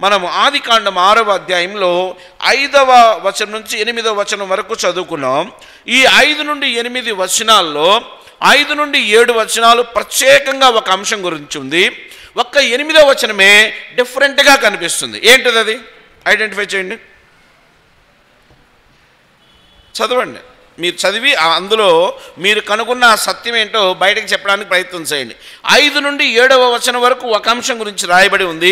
మనము ఆదికాండం 6వ అధ్యాయంలో 5వ వచనం నుంచి 8వ వచనం వరకు చదువుకున్నాం. ఈ 5 నుండి 8 వచనాల్లో 5 నుండి 7 వచనాలు ప్రత్యేకంగా ఒక అంశం గురించి ఉంది. ఒక్క 8వ వచనమే డిఫరెంట్గా కనిపిస్తుంది. ఏంటిది అది? ఐడెంటిఫై చేయండి, చదవండి. మీరు చదివి అందులో మీరు కనుగొన్న సత్యం ఏంటో బయటకు చెప్పడానికి ప్రయత్నం చేయండి. 5 నుండి 7వ వచనం వరకు ఒక అంశం గురించి రాయబడి ఉంది.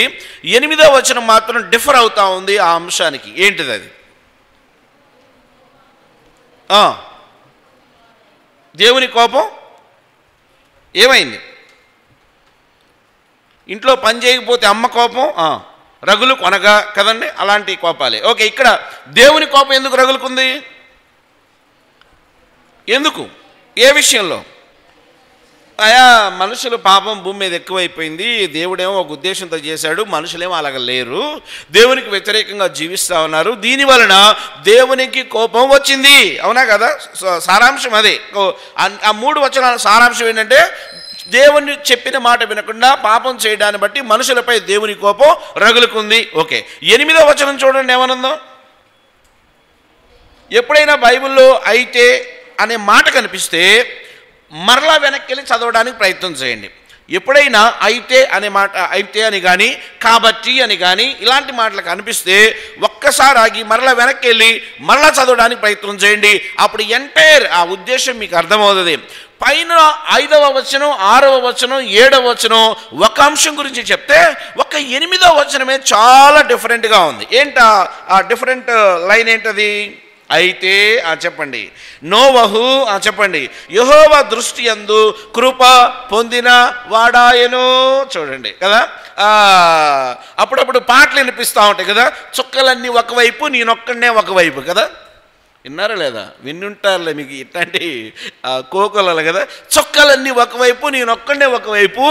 8వ వచనం మాత్రం డిఫర్ అవుతా ఉంది ఆ అంశానికి. ఏంటిది అది? దేవుని కోపం ఏమైంది? ఇంట్లో పని చేయకపోతే అమ్మ కోపం, రగులు కొనగా కదండి, అలాంటి కోపాలే. ఓకే, ఇక్కడ దేవుని కోపం ఎందుకు రగులుకుంది? ఎందుకు? ఏ విషయంలో? మనుషులు పాపం భూమి మీద ఎక్కువైపోయింది, దేవుడేమో ఒక ఉద్దేశంతో చేశాడు, మనుషులేమో అలాగ లేరు, దేవునికి వ్యతిరేకంగా జీవిస్తూ ఉన్నారు, దీనివలన దేవునికి కోపం వచ్చింది. అవునా కదా? సారాంశం అదే. ఆ 3 వచనాల సారాంశం ఏంటంటే, దేవుని చెప్పిన మాట వినకుండా పాపం చేయడాన్ని బట్టి మనుషులపై దేవుని కోపం రగులుకుంది. ఓకే, 8వ వచనం చూడండి ఏమనుందో. ఎప్పుడైనా బైబిల్లో అయితే అనే మాట కనిపిస్తే మరలా వెనక్కి వెళ్ళి చదవడానికి ప్రయత్నం చేయండి. ఎప్పుడైనా అయితే అనే మాట, అయితే అని కానీ కాబట్టి అని కానీ ఇలాంటి మాటలు కనిపిస్తే ఒక్కసారి ఆగి మరలా వెనక్కి వెళ్ళి మరలా చదవడానికి ప్రయత్నం చేయండి. అప్పుడు ఎంటైర్ ఆ ఉద్దేశం మీకు అర్థమవుతుంది. పైన 5వ వచనం, 6వ వచనం, 7వ వచనం ఒక అంశం గురించి చెప్తే, ఒక 8వ వచనమే చాలా డిఫరెంట్గా ఉంది. ఏంటా ఆ డిఫరెంట్ లైన్? ఏంటది? అయితే చెప్పండి. నోవహు చెప్పండి. యెహోవా దృష్టి యందు కృప పొందిన వాడాయను. చూడండి కదా, అప్పుడప్పుడు పాటలు వినిపిస్తూ ఉంటాయి కదా, చుక్కలన్నీ ఒకవైపు నేనొక్కడనే ఒకవైపు కదా. విన్నారా లేదా? విన్నుంటారులే మీకు ఇట్లాంటి కోకొలలు కదా. చుక్కలన్నీ ఒకవైపు నేనొక్కడనే ఒకవైపు,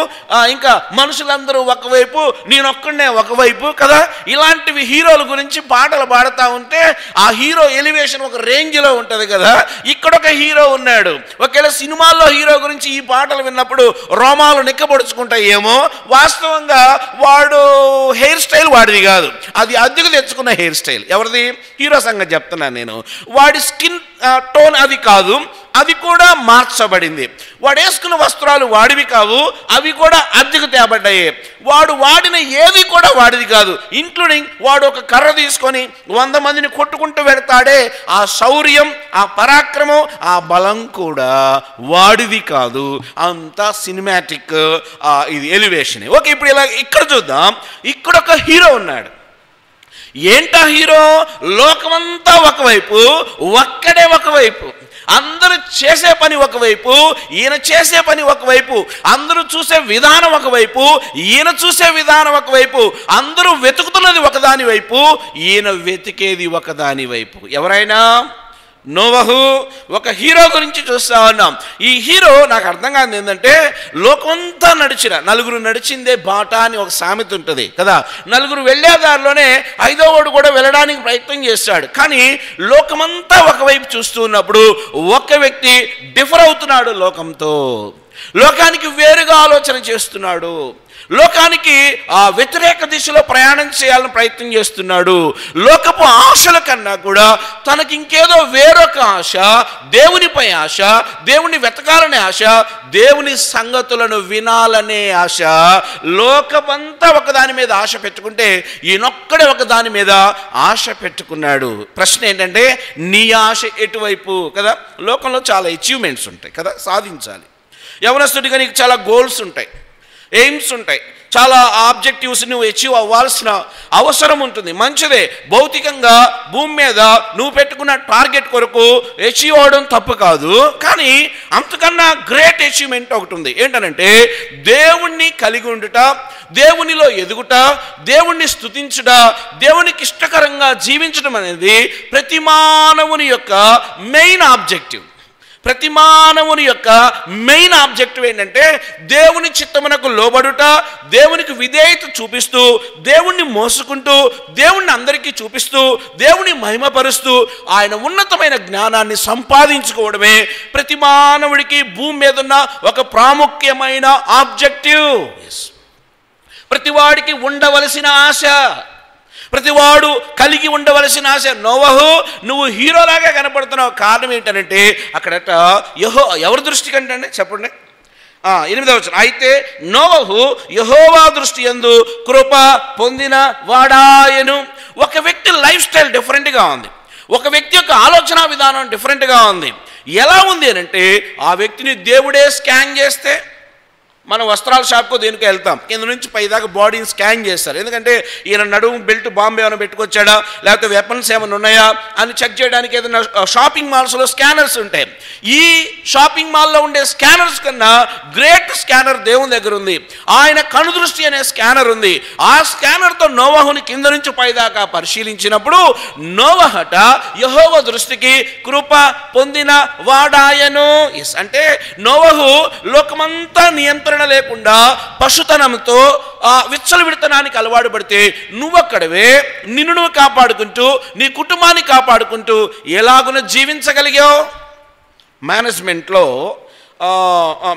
ఇంకా మనుషులందరూ ఒకవైపు నేనొక్కడనే ఒకవైపు కదా. ఇలాంటివి హీరోల గురించి పాటలు పాడుతూ ఉంటే ఆ హీరో ఎలివేషన్ ఒక రేంజ్లో ఉంటుంది కదా. ఇక్కడ ఒక హీరో ఉన్నాడు. ఒకవేళ సినిమాల్లో హీరో గురించి ఈ పాటలు విన్నప్పుడు రోమాలు నిక్కబొడుచుకుంటాయేమో, వాస్తవంగా వాడు హెయిర్ స్టైల్ వాడిది కాదు, అది అద్దెకు తెచ్చుకున్న హెయిర్ స్టైల్. ఎవరిది? హీరో సంగతి చెప్తున్నాను నేను. వాడి స్కిన్ టోన్ అది కాదు, అది కూడా మార్చబడింది. వాడు వేసుకున్న వస్త్రాలు వాడివి కావు, అవి కూడా అద్దెకు తేబడ్డాయి. వాడు వాడిన ఏది కూడా వాడిది కాదు, ఇంక్లూడింగ్ వాడు ఒక కర్ర తీసుకొని 100 మందిని కొట్టుకుంటూ వెళ్తాడే, ఆ శౌర్యం, ఆ పరాక్రమం, ఆ బలం కూడా వాడిది కాదు. అంతా సినిమాటిక్ ఇది ఎలివేషన్. ఓకే, ఇప్పుడు ఇలా ఇక్కడ చూద్దాం. ఇక్కడ ఒక హీరో ఉన్నాడు. ఏంటా హీరో? లోకమంతా ఒకవైపు, ఒక్కడే ఒకవైపు. అందరూ చేసే పని ఒకవైపు, ఈయన చేసే పని ఒకవైపు. అందరూ చూసే విధానం ఒకవైపు, ఈయన చూసే విధానం ఒకవైపు. అందరూ వెతుకుతున్నది ఒకదాని వైపు, ఈయన వెతికేది ఒకదాని వైపు. ఎవరైనా? నోవహు. ఒక హీరో గురించి చూస్తా ఉన్నాం. ఈ హీరో నాకు అర్థం కాదు ఏంటంటే, లోకమంతా నడిచిన నలుగురు నడిచిందే బాట అని ఒక సామెత ఉంటుంది కదా. నలుగురు వెళ్ళే దారిలోనే 5వ వాడు కూడా వెళ్ళడానికి ప్రయత్నం చేస్తాడు. కానీ లోకమంతా ఒకవైపు చూస్తూ ఉన్నప్పుడు ఒక వ్యక్తి డిఫర్ అవుతున్నాడు లోకంతో. లోకానికి వేరుగా ఆలోచన చేస్తున్నాడు. లోకానికి వ్యతిరేక దిశలో ప్రయాణం చేయాలని ప్రయత్నం చేస్తున్నాడు. లోకపు ఆశల కన్నా కూడా తనకి ఇంకేదో వేరొక ఆశ, దేవునిపై ఆశ, దేవుని వెతకాలనే ఆశ, దేవుని సంగతులను వినాలనే ఆశ. లోకమంతా ఒకదాని మీద ఆశ పెట్టుకుంటే ఈయనొక్కడే ఒకదాని మీద ఆశ పెట్టుకున్నాడు. ప్రశ్న ఏంటంటే, నీ ఆశ ఎటువైపు? కదా, లోకంలో చాలా అచీవ్మెంట్స్ ఉంటాయి కదా, సాధించాలి. యవనస్తుడిగా నీకు చాలా గోల్స్ ఉంటాయి, ఎయిమ్స్ ఉంటాయి, చాలా ఆబ్జెక్టివ్స్ నువ్వు అచీవ్ అవ్వాల్సిన అవసరం ఉంటుంది. మంచిదే, భౌతికంగా భూమి మీద నువ్వు పెట్టుకున్న టార్గెట్ కొరకు అచీవ్ అవ్వడం తప్పు కాదు. కానీ అంతకన్నా గ్రేట్ అచీవ్మెంట్ ఒకటి ఉంది. ఏంటనంటే, దేవుణ్ణి కలిగి ఉండుట, దేవునిలో ఎదుగుట, దేవుణ్ణి స్తుతించుట, దేవునికి ఇష్టకరంగా జీవించడం అనేది ప్రతి మానవుని యొక్క మెయిన్ ఆబ్జెక్టివ్. ప్రతి మానవుని యొక్క మెయిన్ ఆబ్జెక్టివ్ ఏంటంటే, దేవుని చిత్తమునకు లోబడుట, దేవునికి విధేయత చూపిస్తూ, దేవుణ్ణి మోసుకుంటూ, దేవుణ్ణి అందరికీ చూపిస్తూ, దేవుని మహిమపరుస్తూ, ఆయన ఉన్నతమైన జ్ఞానాన్ని సంపాదించుకోవడమే ప్రతి మానవుడికి భూమి మీద ఉన్న ఒక ప్రాముఖ్యమైన ఆబ్జెక్టివ్. ప్రతివాడికి ఉండవలసిన ఆశ. ప్రతివాడు కలిగి ఉండవలసిన ఆశ. నోవహు, నువ్వు హీరోలాగా కనపడుతున్నావు. కారణం ఏంటంటే అక్కడట ఎవరి దృష్టి కంటే అండి చెప్పండి. 8వ వచనం, అయితే నోవహు యెహోవా దృష్టి యందు కృప పొందిన వాడాయను. ఒక వ్యక్తి లైఫ్ స్టైల్ డిఫరెంట్గా ఉంది, ఒక వ్యక్తి యొక్క ఆలోచన విధానం డిఫరెంట్గా ఉంది. ఎలా ఉంది అని అంటే ఆ వ్యక్తిని దేవుడే స్కాన్ చేస్తే, మనం వస్త్రాల షాప్కు దేనికి వెళ్తాం, కింద నుంచి పైదాకా బాడీని స్కాన్ చేస్తారు. ఎందుకంటే ఈయన నడుము బెల్ట్ బాంబే ఏమైనా పెట్టుకొచ్చాడా, లేకపోతే వెపన్స్ ఏమైనా ఉన్నాయా అని చెక్ చేయడానికి ఏదైనా షాపింగ్ మాల్స్లో స్కానర్స్ ఉంటాయి. ఈ షాపింగ్ మాల్లో ఉండే స్కానర్స్ కన్నా గ్రేట్ స్కానర్ దేవుని దగ్గర ఉంది. ఆయన కనుదృష్టి అనే స్కానర్ ఉంది. ఆ స్కానర్తో నోవహుని కింద నుంచి పైదాకా పరిశీలించినప్పుడు నోవహట యెహోవా దృష్టికి కృప పొందిన వాడాయను. అంటే నోవహు లోకమంతా నియంత్రణ లేకుండా పశుతనంతో విచ్చలవిడతనానికి అలవాటు పడితే నువ్వక్కడవే నిన్ను నువ్వు కాపాడుకుంటూ నీ కుటుంబాన్ని కాపాడుకుంటూ ఎలాగున జీవించగలిగావు.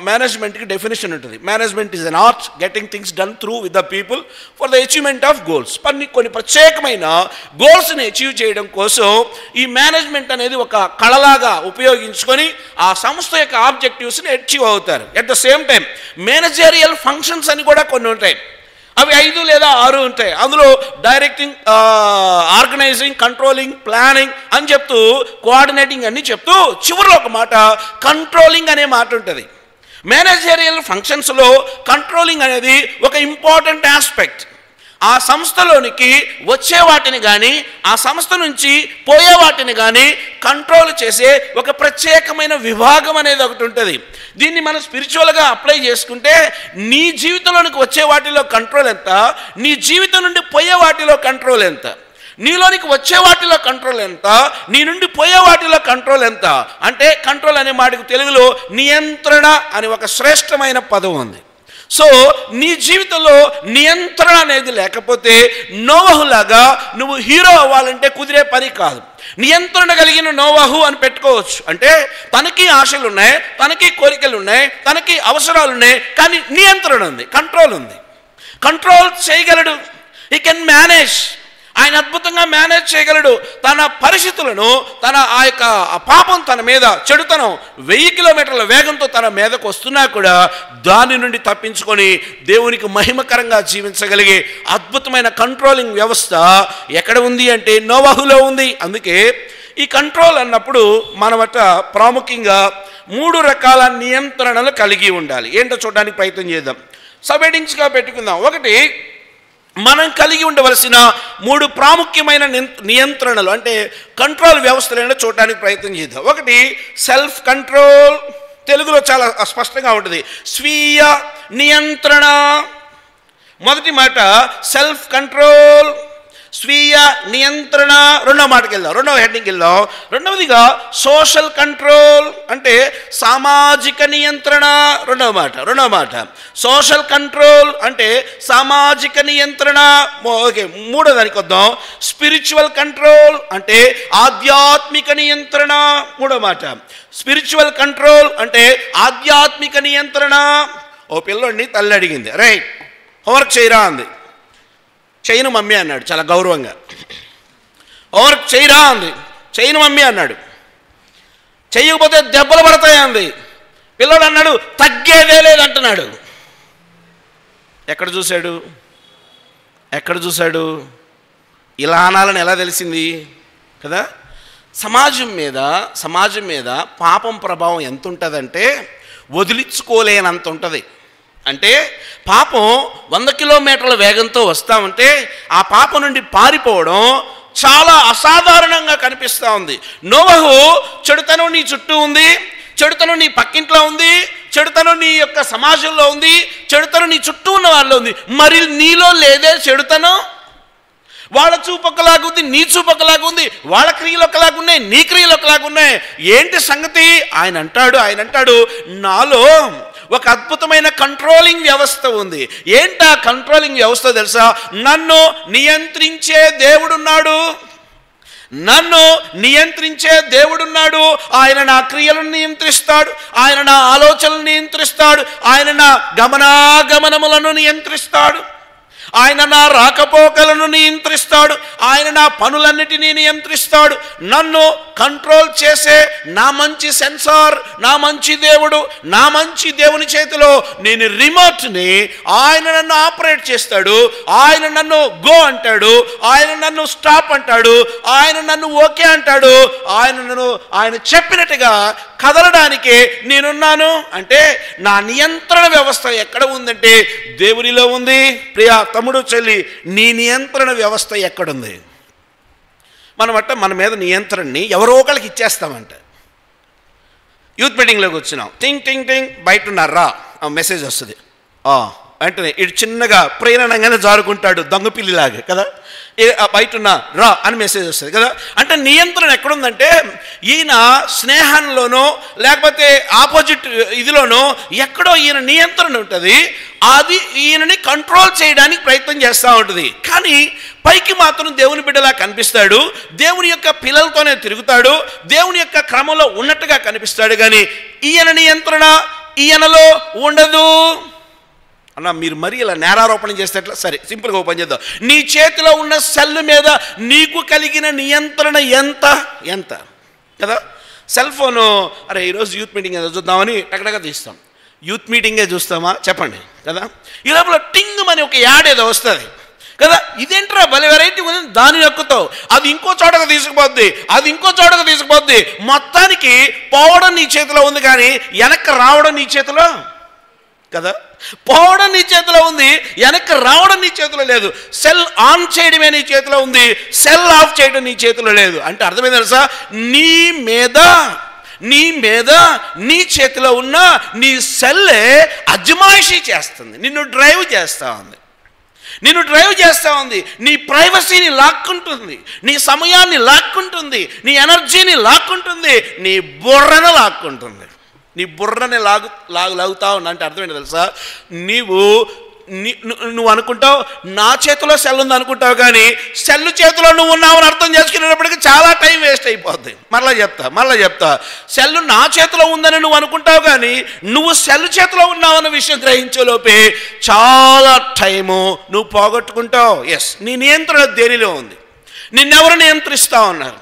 మేనేజ్మెంట్కి డెఫినేషన్ ఉంటుంది. Management is an art getting things done through with the people for the achievement of goals. కొన్ని ప్రత్యేకమైన గోల్స్ని అచీవ్ చేయడం కోసం ఈ మేనేజ్మెంట్ అనేది ఒక కళలాగా ఉపయోగించుకొని ఆ సంస్థ యొక్క ఆబ్జెక్టివ్స్ని అచీవ్ అవుతారు. At the same time managerial functions అని కూడా కొన్ని ఉంటాయి. అవి 5 లేదా 6 ఉంటాయి. అందులో డైరెక్టింగ్, ఆర్గనైజింగ్, కంట్రోలింగ్, ప్లానింగ్ అని చెప్తూ, కోఆర్డినేటింగ్ అన్ని చెప్తూ చివరిలో ఒక మాట కంట్రోలింగ్ అనే మాట ఉంటుంది. మేనేజరియల్ ఫంక్షన్స్లో కంట్రోలింగ్ అనేది ఒక ఇంపార్టెంట్ ఆస్పెక్ట్. ఆ సంస్థలోనికి వచ్చే వాటిని కానీ ఆ సంస్థ నుంచి పోయే వాటిని కానీ కంట్రోల్ చేసే ఒక ప్రత్యేకమైన విభాగం అనేది ఒకటి ఉంటుంది. దీన్ని మనం స్పిరిచువల్గా అప్లై చేసుకుంటే నీ జీవితంలోనికి వచ్చే వాటిలో కంట్రోల్ ఎంత, నీ జీవితం నుండి పోయే వాటిలో కంట్రోల్ ఎంత, నీలోనికి వచ్చే వాటిలో కంట్రోల్ ఎంత, నీ నుండి పోయే వాటిలో కంట్రోల్ ఎంత. అంటే కంట్రోల్ అనే మాటకు తెలుగులో నియంత్రణ అని ఒక శ్రేష్టమైన పదం ఉంది. సో నీ జీవితంలో నియంత్రణ అనేది లేకపోతే నోవహులాగా నువ్వు హీరో అవ్వాలంటే కుదిరే పని కాదు. నియంత్రణ కలిగిన నోవహు అని పెట్టుకోవచ్చు. అంటే తనకి ఆశలు ఉన్నాయి, తనకి కోరికలు ఉన్నాయి, తనకి అవసరాలు ఉన్నాయి, కానీ నియంత్రణ ఉంది, కంట్రోల్ ఉంది. కంట్రోల్ చేయగలడు. He can manage. ఆయన అద్భుతంగా మేనేజ్ చేయగలడు. తన పరిస్థితులను, తన ఆ యొక్క పాపం తన మీద, చెడుతనం 1000 కిలోమీటర్ల వేగంతో తన మీదకు వస్తున్నా కూడా దాని నుండి తప్పించుకొని దేవునికి మహిమకరంగా జీవించగలిగే అద్భుతమైన కంట్రోలింగ్ వ్యవస్థ ఎక్కడ ఉంది అంటే నోవహులో ఉంది. అందుకే ఈ కంట్రోల్ అన్నప్పుడు మనమట ప్రాముఖ్యంగా 3 రకాల నియంత్రణలు కలిగి ఉండాలి. ఏంటో చూడడానికి ప్రయత్నం చేద్దాం. సబ్ హెడ్డింగ్స్గా పెట్టుకుందాం. ఒకటి, మనం కలిగి ఉండవలసిన 3 ప్రాముఖ్యమైన నియంత్రణలు అంటే కంట్రోల్ వ్యవస్థలు ఏంటో చూడడానికి ప్రయత్నం చేద్దాం. ఒకటి సెల్ఫ్ కంట్రోల్, తెలుగులో చాలా స్పష్టంగా ఉంటుంది, స్వీయ నియంత్రణ. మొదటి మాట సెల్ఫ్ కంట్రోల్, స్వీయ నియంత్రణ. రెండవ మాటకి వెళ్దాం, రెండవ హెడ్డింగ్కి వెళ్దాం. రెండవదిగా సోషల్ కంట్రోల్ అంటే సామాజిక నియంత్రణ. రెండవ మాట సోషల్ కంట్రోల్ అంటే సామాజిక నియంత్రణ. ఓకే, మూడో దానికి వద్దాం, స్పిరిచువల్ కంట్రోల్ అంటే ఆధ్యాత్మిక నియంత్రణ. మూడో మాట స్పిరిచువల్ కంట్రోల్ అంటే ఆధ్యాత్మిక నియంత్రణ. ఓ పిల్లోడిని తల్లి అడిగింది, రైట్ హోంవర్క్ చేయరా అంది. చేయను మమ్మీ అన్నాడు చాలా గౌరవంగా. హోంవర్క్ చేయరా అంది. చేయను మమ్మీ అన్నాడు. చేయకపోతే దెబ్బలు పడతాయి అంది. పిల్లోడు అన్నాడు తగ్గేదే లేదంటున్నాడు. ఎక్కడ చూశాడు? ఇలా అనాలని ఎలా తెలిసింది కదా. సమాజం మీద పాపం ప్రభావం ఎంత ఉంటుందంటే వదిలించుకోలేనంత ఉంటుంది. అంటే పాపం 100 కిలోమీటర్ల వేగంతో వస్తామంటే ఆ పాపం నుండి పారిపోవడం చాలా అసాధారణంగా కనిపిస్తూ ఉంది. నోవహు చెడుతనం నీ చుట్టూ ఉంది, చెడుతనం నీ పక్కింట్లో ఉంది, చెడుతనం నీ యొక్క సమాజంలో ఉంది, చెడుతనం నీ చుట్టూ ఉన్న వాళ్ళలో ఉంది. మరి నీలో లేదే చెడుతనం? వాళ్ళ చూపు ఒకలాగుంది, నీ చూపు ఒకలాగుంది, వాళ్ళ క్రియలు ఒకలాగున్నాయి, నీ క్రియలు ఒకలాగున్నాయి. ఏంటి సంగతి? ఆయన అంటాడు నాలో ఒక అద్భుతమైన కంట్రోలింగ్ వ్యవస్థ ఉంది. ఏంటా కంట్రోలింగ్ వ్యవస్థ తెలుసా? నన్ను నియంత్రించే దేవుడున్నాడు. ఆయన నా క్రియలను నియంత్రిస్తాడు, ఆయన నా ఆలోచనలను నియంత్రిస్తాడు, ఆయన నా గమనాగమనములను నియంత్రిస్తాడు. ఆయన నా రాకపోకలను నియంత్రిస్తాడు, ఆయన నా పనులన్నిటినీ నియంత్రిస్తాడు. నన్ను కంట్రోల్ చేసే నా మంచి సెన్సార్, నా మంచి దేవుడు, నా మంచి దేవుని చేతిలో నేను రిమోట్ని, ఆయన నన్ను ఆపరేట్ చేస్తాడు. ఆయన నన్ను గో అంటాడు, ఆయన నన్ను స్టాప్ అంటాడు, ఆయన నన్ను ఓకే అంటాడు. ఆయన చెప్పినట్టుగా కదలడానికి నేనున్నాను. అంటే నా నియంత్రణ వ్యవస్థ ఎక్కడ ఉందంటే దేవునిలో ఉంది. ప్రియా తమ్ముడు చెల్లి, నీ నియంత్రణ వ్యవస్థ ఎక్కడుంది? మన మీద నియంత్రణని ఎవరో ఒకళ్ళకి ఇచ్చేస్తామంట. యూత్ మీటింగ్లోకి వచ్చినాం, టింగ్ టింగ్ టింగ్, బయట ఉన్నారా మెసేజ్ వస్తుంది. వెంటనే ఇటు చిన్నగా ప్రేరణంగానే జారుకుంటాడు దొంగపిల్లిలాగా కదా, బయట ఉన్నా రా అని మెసేజ్ వస్తుంది కదా. అంటే నియంత్రణ ఎక్కడుందంటే ఈయన స్నేహంలోనో లేకపోతే ఆపోజిట్ ఇదిలోనో ఎక్కడో ఈయన నియంత్రణ ఉంటుంది. అది ఈయనని కంట్రోల్ చేయడానికి ప్రయత్నం చేస్తూ ఉంటుంది. కానీ పైకి మాత్రం దేవుని బిడ్డలా కనిపిస్తాడు, దేవుని యొక్క పిల్లలతోనే తిరుగుతాడు, దేవుని యొక్క క్రమంలో ఉన్నట్టుగా కనిపిస్తాడు. కానీ ఈయన నియంత్రణ ఈయనలో ఉండదు. అన్న మీరు మరీ ఇలా నేరారోపణ చేస్తే ఎట్లా? సరే సింపుల్గా ఓపెన్ చేద్దాం. నీ చేతిలో ఉన్న సెల్ మీద నీకు కలిగిన నియంత్రణ ఎంత కదా. సెల్ ఫోను, అరే ఈరోజు యూత్ మీటింగ్ ఏదో చూద్దామని టకటగా తీస్తాం. యూత్ మీటింగే చూస్తామా చెప్పండి కదా. ఈ లోపల టింగ్ అని ఒక యాడ్ ఏదో వస్తుంది కదా. ఇదేంట్రా భలే వెరైటీ ఉంది, దాని నొక్కుతావు, అది ఇంకో చోటకు తీసుకుపోద్ది, అది ఇంకో చోటకు తీసుకుపోద్ది. మొత్తానికి పోవడం నీ చేతిలో ఉంది, కానీ వెనక్కి రావడం నీ చేతిలో కదా. పోవడం నీ చేతిలో ఉంది, వెనక్కి రావడం నీ చేతిలో లేదు. సెల్ ఆన్ చేయడమే నీ చేతిలో ఉంది, సెల్ ఆఫ్ చేయడం నీ చేతిలో లేదు. అంటే అర్థమైంది తెలుసా? నీ మీద నీ చేతిలో ఉన్న నీ సెల్లే అజమాయిషీ చేస్తుంది, నిన్ను డ్రైవ్ చేస్తూ ఉంది, నీ ప్రైవసీని లాక్కుంటుంది, నీ సమయాన్ని లాక్కుంటుంది, నీ ఎనర్జీని లాక్కుంటుంది, నీ బుర్రను లాక్కుంటుంది. నీ బుర్రని లాగుతా ఉన్నా అంటే అర్థమైంది తెలుసా? నువ్వు అనుకుంటావు నా చేతిలో సెల్ ఉంది అనుకుంటావు, కానీ సెల్ చేతిలో నువ్వు ఉన్నావని అర్థం చేసుకునేటప్పటికి చాలా టైం వేస్ట్ అయిపోద్ది. మళ్ళీ చెప్తా సెల్ నా చేతిలో ఉందని నువ్వు అనుకుంటావు, కానీ నువ్వు సెల్ చేతిలో ఉన్నావన్న విషయం గ్రహించేలోపే చాలా టైము నువ్వు పోగొట్టుకుంటావు. నీ నియంత్రణ దేనిలో ఉంది? నిన్నెవరు నియంత్రిస్తూ ఉన్నారు?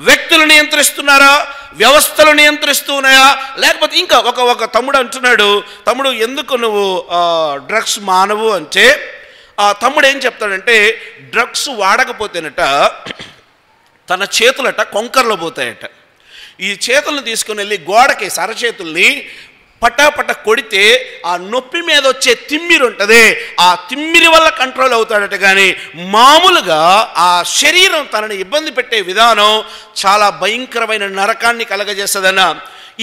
వ్యక్తులు నియంత్రిస్తున్నారా? వ్యవస్థలు నియంత్రిస్తున్నాయా? లేకపోతే ఇంకా ఒక తమ్ముడు అంటున్నాడు, తమ్ముడు ఎందుకు నువ్వు డ్రగ్స్ మానవు అంటే, ఆ తమ్ముడు ఏం చెప్తాడంటే డ్రగ్స్ వాడకపోతేనట తన చేతులట కొంకర్లో పోతాయట. ఈ చేతులను తీసుకుని వెళ్ళి గోడకి సరచేతుల్ని పటాపట కొడితే ఆ నొప్పి మీద వచ్చే తిమ్మిరి ఉంటుంది, ఆ తిమ్మిరి వల్ల కంట్రోల్ అవుతాడట. కానీ మామూలుగా ఆ శరీరం తనని ఇబ్బంది పెట్టే విధానం చాలా భయంకరమైన నరకాన్ని కలగజేస్తుందన్న.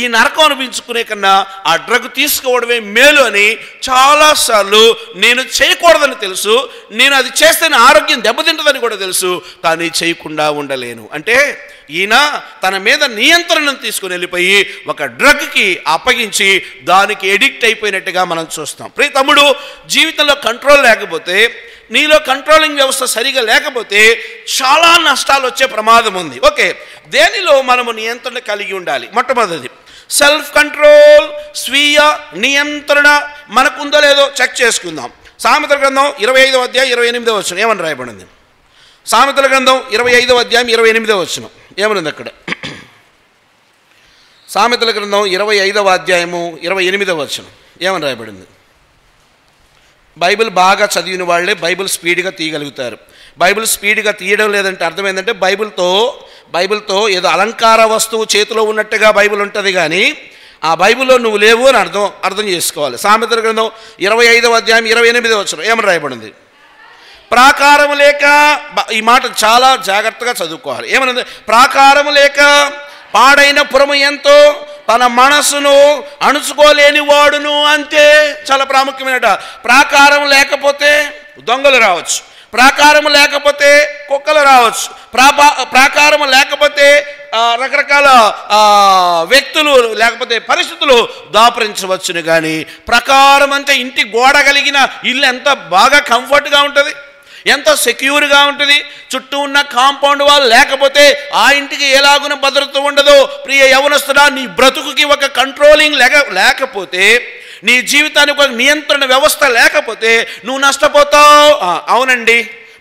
ఈ నరకం అనిపించుకునే కన్నా ఆ డ్రగ్ తీసుకోవడమే మేలు అని చాలాసార్లు నేను చేయకూడదని తెలుసు, నేను అది చేస్తే నా ఆరోగ్యం దెబ్బతింటుందని కూడా తెలుసు, కానీ చేయకుండా ఉండలేను. అంటే ఈయన తన మీద నియంత్రణను తీసుకుని వెళ్ళిపోయి ఒక డ్రగ్కి అప్పగించి దానికి ఎడిక్ట్ అయిపోయినట్టుగా మనం చూస్తాం. ప్రియ తమ్ముడు, జీవితంలో కంట్రోల్ లేకపోతే, నీలో కంట్రోలింగ్ వ్యవస్థ సరిగా లేకపోతే చాలా నష్టాలు వచ్చే ప్రమాదం ఉంది. ఓకే, దేనిలో మనము నియంత్రణ కలిగి ఉండాలి? మొట్టమొదటిది సెల్ఫ్ కంట్రోల్, స్వీయ నియంత్రణ మనకుందో లేదో చెక్ చేసుకుందాం. సామెతల గ్రంథం 25వ అధ్యాయం 28వ వచనం ఏమని రాయబడింది? సామెతల గ్రంథం 25వ అధ్యాయం 28వ వచనం ఏమనుంది అక్కడ? సామెతల గ్రంథం 25వ అధ్యాయము 28వ వచనం ఏమని రాయబడింది? బైబిల్ బాగా చదివిన వాళ్ళే బైబిల్ స్పీడ్గా తీయగలుగుతారు. బైబిల్ స్పీడ్గా తీయడం లేదంటే అర్థం ఏంటంటే బైబిల్తో ఏదో అలంకార వస్తువు చేతిలో ఉన్నట్టుగా బైబిల్ ఉంటుంది, కానీ ఆ బైబిల్లో నువ్వు లేవు అని అర్థం చేసుకోవాలి. సామెతల గ్రంథం 25వ అధ్యాయం 28వ వచనం ఏమని రాయబడింది? ప్రాకారము లేక, ఈ మాట చాలా జాగ్రత్తగా చదువుకోవాలి. ఏమన్నది? ప్రాకారము లేక పాడైన పురము ఎంతో తన మనసును అణుచుకోలేని వాడును అంతే. చాలా ప్రాముఖ్యమైనట. ప్రాకారం లేకపోతే దొంగలు రావచ్చు, ప్రాకారం లేకపోతే కుక్కలు రావచ్చు, ప్రాకారం లేకపోతే రకరకాల వ్యక్తులు లేకపోతే పరిస్థితులు దాపరించవచ్చును. కానీ ప్రాకారం అంటే ఇంటి గోడ కలిగిన ఇల్లు ఎంత బాగా కంఫర్ట్గా ఉంటుంది, ఎంత సెక్యూర్గా ఉంటుంది. చుట్టూ ఉన్న కాంపౌండ్ వాళ్ళు లేకపోతే ఆ ఇంటికి ఎలాగున భద్రత ఉండదో. ప్రియ యవనస్తుడా, నీ బ్రతుకుకి ఒక కంట్రోలింగ్ లేకపోతే నీ జీవితానికి ఒక నియంత్రణ వ్యవస్థ లేకపోతే నువ్వు నష్టపోతావు. అవునండి,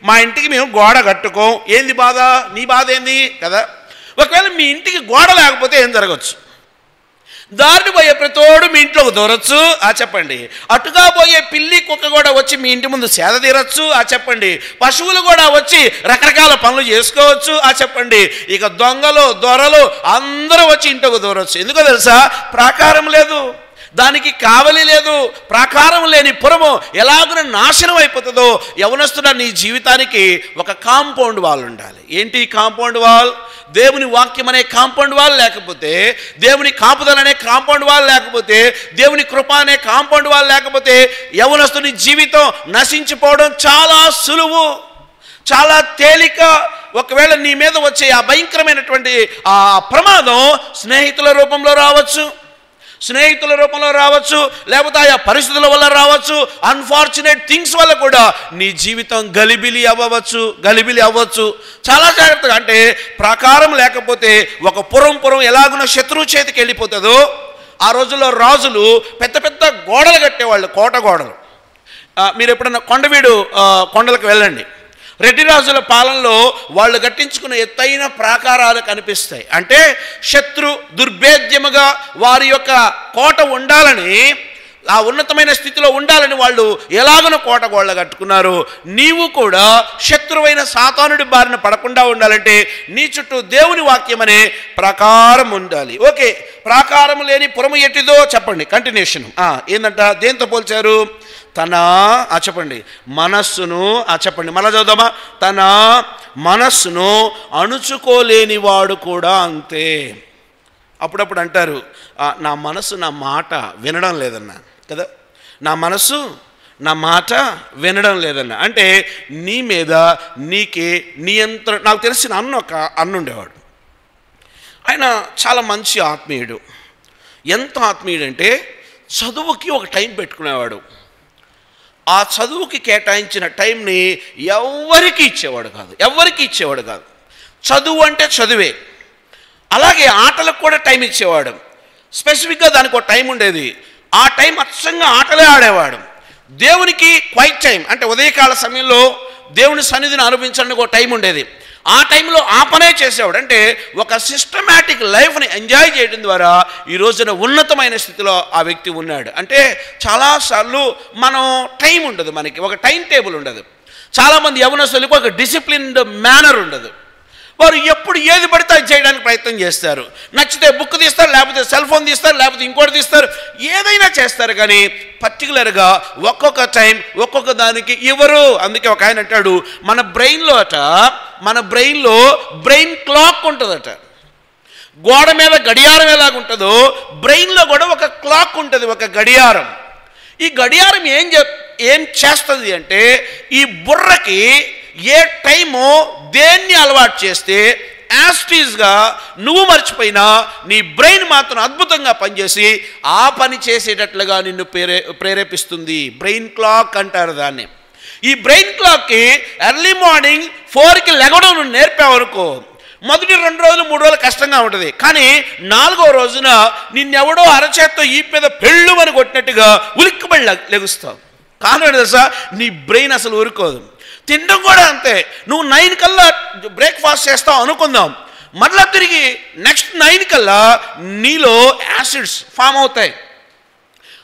మా ఇంటికి మేము గోడ కట్టుకోం, ఏంది బాధ? నీ బాధ ఏంది కదా. ఒకవేళ మీ ఇంటికి గోడ లేకపోతే ఏం జరగచ్చు? దారిని పోయే ప్రతోడు మీ ఇంట్లోకి దూరచ్చు, చెప్పండి. అటుగా పోయే పిల్లి కుక్క కూడా వచ్చి మీ ఇంటి ముందు సేద తీరచ్చు, చెప్పండి. పశువులు కూడా వచ్చి రకరకాల పనులు చేసుకోవచ్చు, చెప్పండి. ఇక దొంగలు దొరలు అందరూ వచ్చి ఇంట్లోకి దూరచ్చు. ఎందుకో తెలుసా? ప్రాకారం లేదు, దానికి కావలి లేదు. ప్రాకారం లేని పురము ఎలాగున నాశనం అయిపోతుందో యవనస్తున్న నీ జీవితానికి ఒక కాంపౌండ్ వాల్ ఉండాలి. ఏంటి కాంపౌండ్ వాల్? దేవుని వాక్యం అనే కాంపౌండ్ వాల్ లేకపోతే, దేవుని కాపుదల అనే కాంపౌండ్ వాల్ లేకపోతే, దేవుని కృప అనే కాంపౌండ్ వాల్ లేకపోతే యవనస్తుని జీవితం నశించిపోవడం చాలా సులువు, చాలా తేలిక. ఒకవేళ నీ మీద వచ్చే ఆ భయంకరమైనటువంటి ఆ ప్రమాదం స్నేహితుల రూపంలో రావచ్చు, లేకపోతే ఆయా పరిస్థితుల వల్ల రావచ్చు, అన్ఫార్చునేట్ థింగ్స్ వల్ల కూడా నీ జీవితం గలిబిలి అవ్వచ్చు. చాలా జాగ్రత్తగా. అంటే ప్రాకారం లేకపోతే ఒక పురం ఎలాగున శత్రువు చేతికి వెళ్ళిపోతుందో, ఆ రోజుల్లో రాజులు పెద్ద పెద్ద గోడలు కట్టేవాళ్ళు, కోట గోడలు. మీరు ఎప్పుడన్నా కొండలకు వెళ్ళండి. రెడ్డి రాజుల పాలనలో వాళ్ళు కట్టించుకున్న ఎత్తైన ప్రాకారాలు కనిపిస్తాయి. అంటే శత్రు దుర్భేద్యముగా వారి యొక్క కోట ఉండాలని, ఆ ఉన్నతమైన స్థితిలో ఉండాలని వాళ్ళు ఎలాగనో కోట గోళ్ళ కట్టుకున్నారు. నీవు కూడా శత్రువైన సాతానుడి బారిన పడకుండా ఉండాలంటే నీ చుట్టూ దేవుని వాక్యం అనే ప్రాకారం ఉండాలి. ఓకే, ప్రాకారం లేని పురము ఎట్టిదో చెప్పండి. కంటిన్యూషన్ ఏందంట? దేంతో పోల్చారు? తన చెప్పండి మనస్సును, చెప్పండి మళ్ళా చదువుదామా. తన మనస్సును అణుచుకోలేని వాడు కూడా అంతే. అప్పుడప్పుడు అంటారు, నా మనస్సు నా మాట వినడం లేదన్నా కదా, నా మనస్సు నా మాట వినడం లేదన్నా. అంటే నీ మీద నీకే నియంత్రణ. నాకు తెలిసిన ఒక అన్నుండేవాడు. ఆయన చాలా మంచి ఆత్మీయుడు. ఎంత ఆత్మీయుడంటే చదువుకి ఒక టైం పెట్టుకునేవాడు. ఆ చదువుకి కేటాయించిన టైంని ఎవరికి ఇచ్చేవాడు కాదు. చదువు అంటే చదువే. అలాగే ఆటలకు కూడా టైం ఇచ్చేవాడు. స్పెసిఫిక్గా దానికి ఒక టైం ఉండేది. ఆ టైం అచ్చంగా ఆటలే ఆడేవాడు. దేవునికి క్వైట్ టైం అంటే ఉదయకాల సమయంలో దేవుని సన్నిధిని అనుభవించడానికి ఒక టైం ఉండేది. ఆ టైంలో ఆ పనే చేసేవాడు. అంటే ఒక సిస్టమేటిక్ లైఫ్ని ఎంజాయ్ చేయడం ద్వారా ఈ రోజున ఉన్నతమైన స్థితిలో ఆ వ్యక్తి ఉన్నాడు. అంటే చాలాసార్లు టైం ఉండదు, మనకి ఒక టైం టేబుల్ ఉండదు. చాలామంది యవనస్తులకు ఒక డిసిప్లిన్డ్ మేనర్ ఉండదు. వారు ఎప్పుడు ఏది పడితే అది చేయడానికి ప్రయత్నం చేస్తారు. నచ్చితే బుక్ తీస్తారు, లేకపోతే సెల్ ఫోన్ తీస్తారు, లేకపోతే ఇంకోటి తీస్తారు, ఏదైనా చేస్తారు. కానీ పర్టికులర్గా ఒక్కొక్క టైం ఒక్కొక్క దానికి ఇవ్వరు. అందుకే ఒక ఆయన అంటాడు, మన బ్రెయిన్లో బ్రెయిన్ క్లాక్ ఉంటుందట. గోడ మీద గడియారం ఎలాగుంటుందో బ్రెయిన్లో కూడా ఒక క్లాక్ ఉంటుంది, ఒక గడియారం. ఈ గడియారం ఏం చేస్తుంది అంటే ఈ బుర్రకి ఏ టైమో దేన్ని అలవాటు చేస్తే యాస్టీస్గా నువ్వు మర్చిపోయినా నీ బ్రెయిన్ మాత్రం అద్భుతంగా పనిచేసి ఆ పని చేసేటట్లుగా నిన్ను ప్రేరేపిస్తుంది. బ్రెయిన్ క్లాక్ అంటారు దాన్ని. ఈ బ్రెయిన్ క్లాక్కి ఎర్లీ మార్నింగ్ 4కి లెగడం నువ్వు నేర్పావనుకో, మొదటి 2 రోజులు 3 రోజులు కష్టంగా ఉంటుంది. కానీ 4వ రోజున నిన్నెవడో అరచేత్తో ఈ మీద పెళ్ళుమని కొట్టినట్టుగా ఉలిక్కిపడి లెగుస్తావు. కారణం తెలుసా? నీ బ్రెయిన్ అసలు ఊరుకోదు. తినడం కూడా అంతే. నువ్వు 9 కల్లా బ్రేక్ఫాస్ట్ చేస్తావు అనుకుందాం, మళ్ళీ తిరిగి నెక్స్ట్ 9 కల్లా నీలో యాసిడ్స్ ఫామ్ అవుతాయి.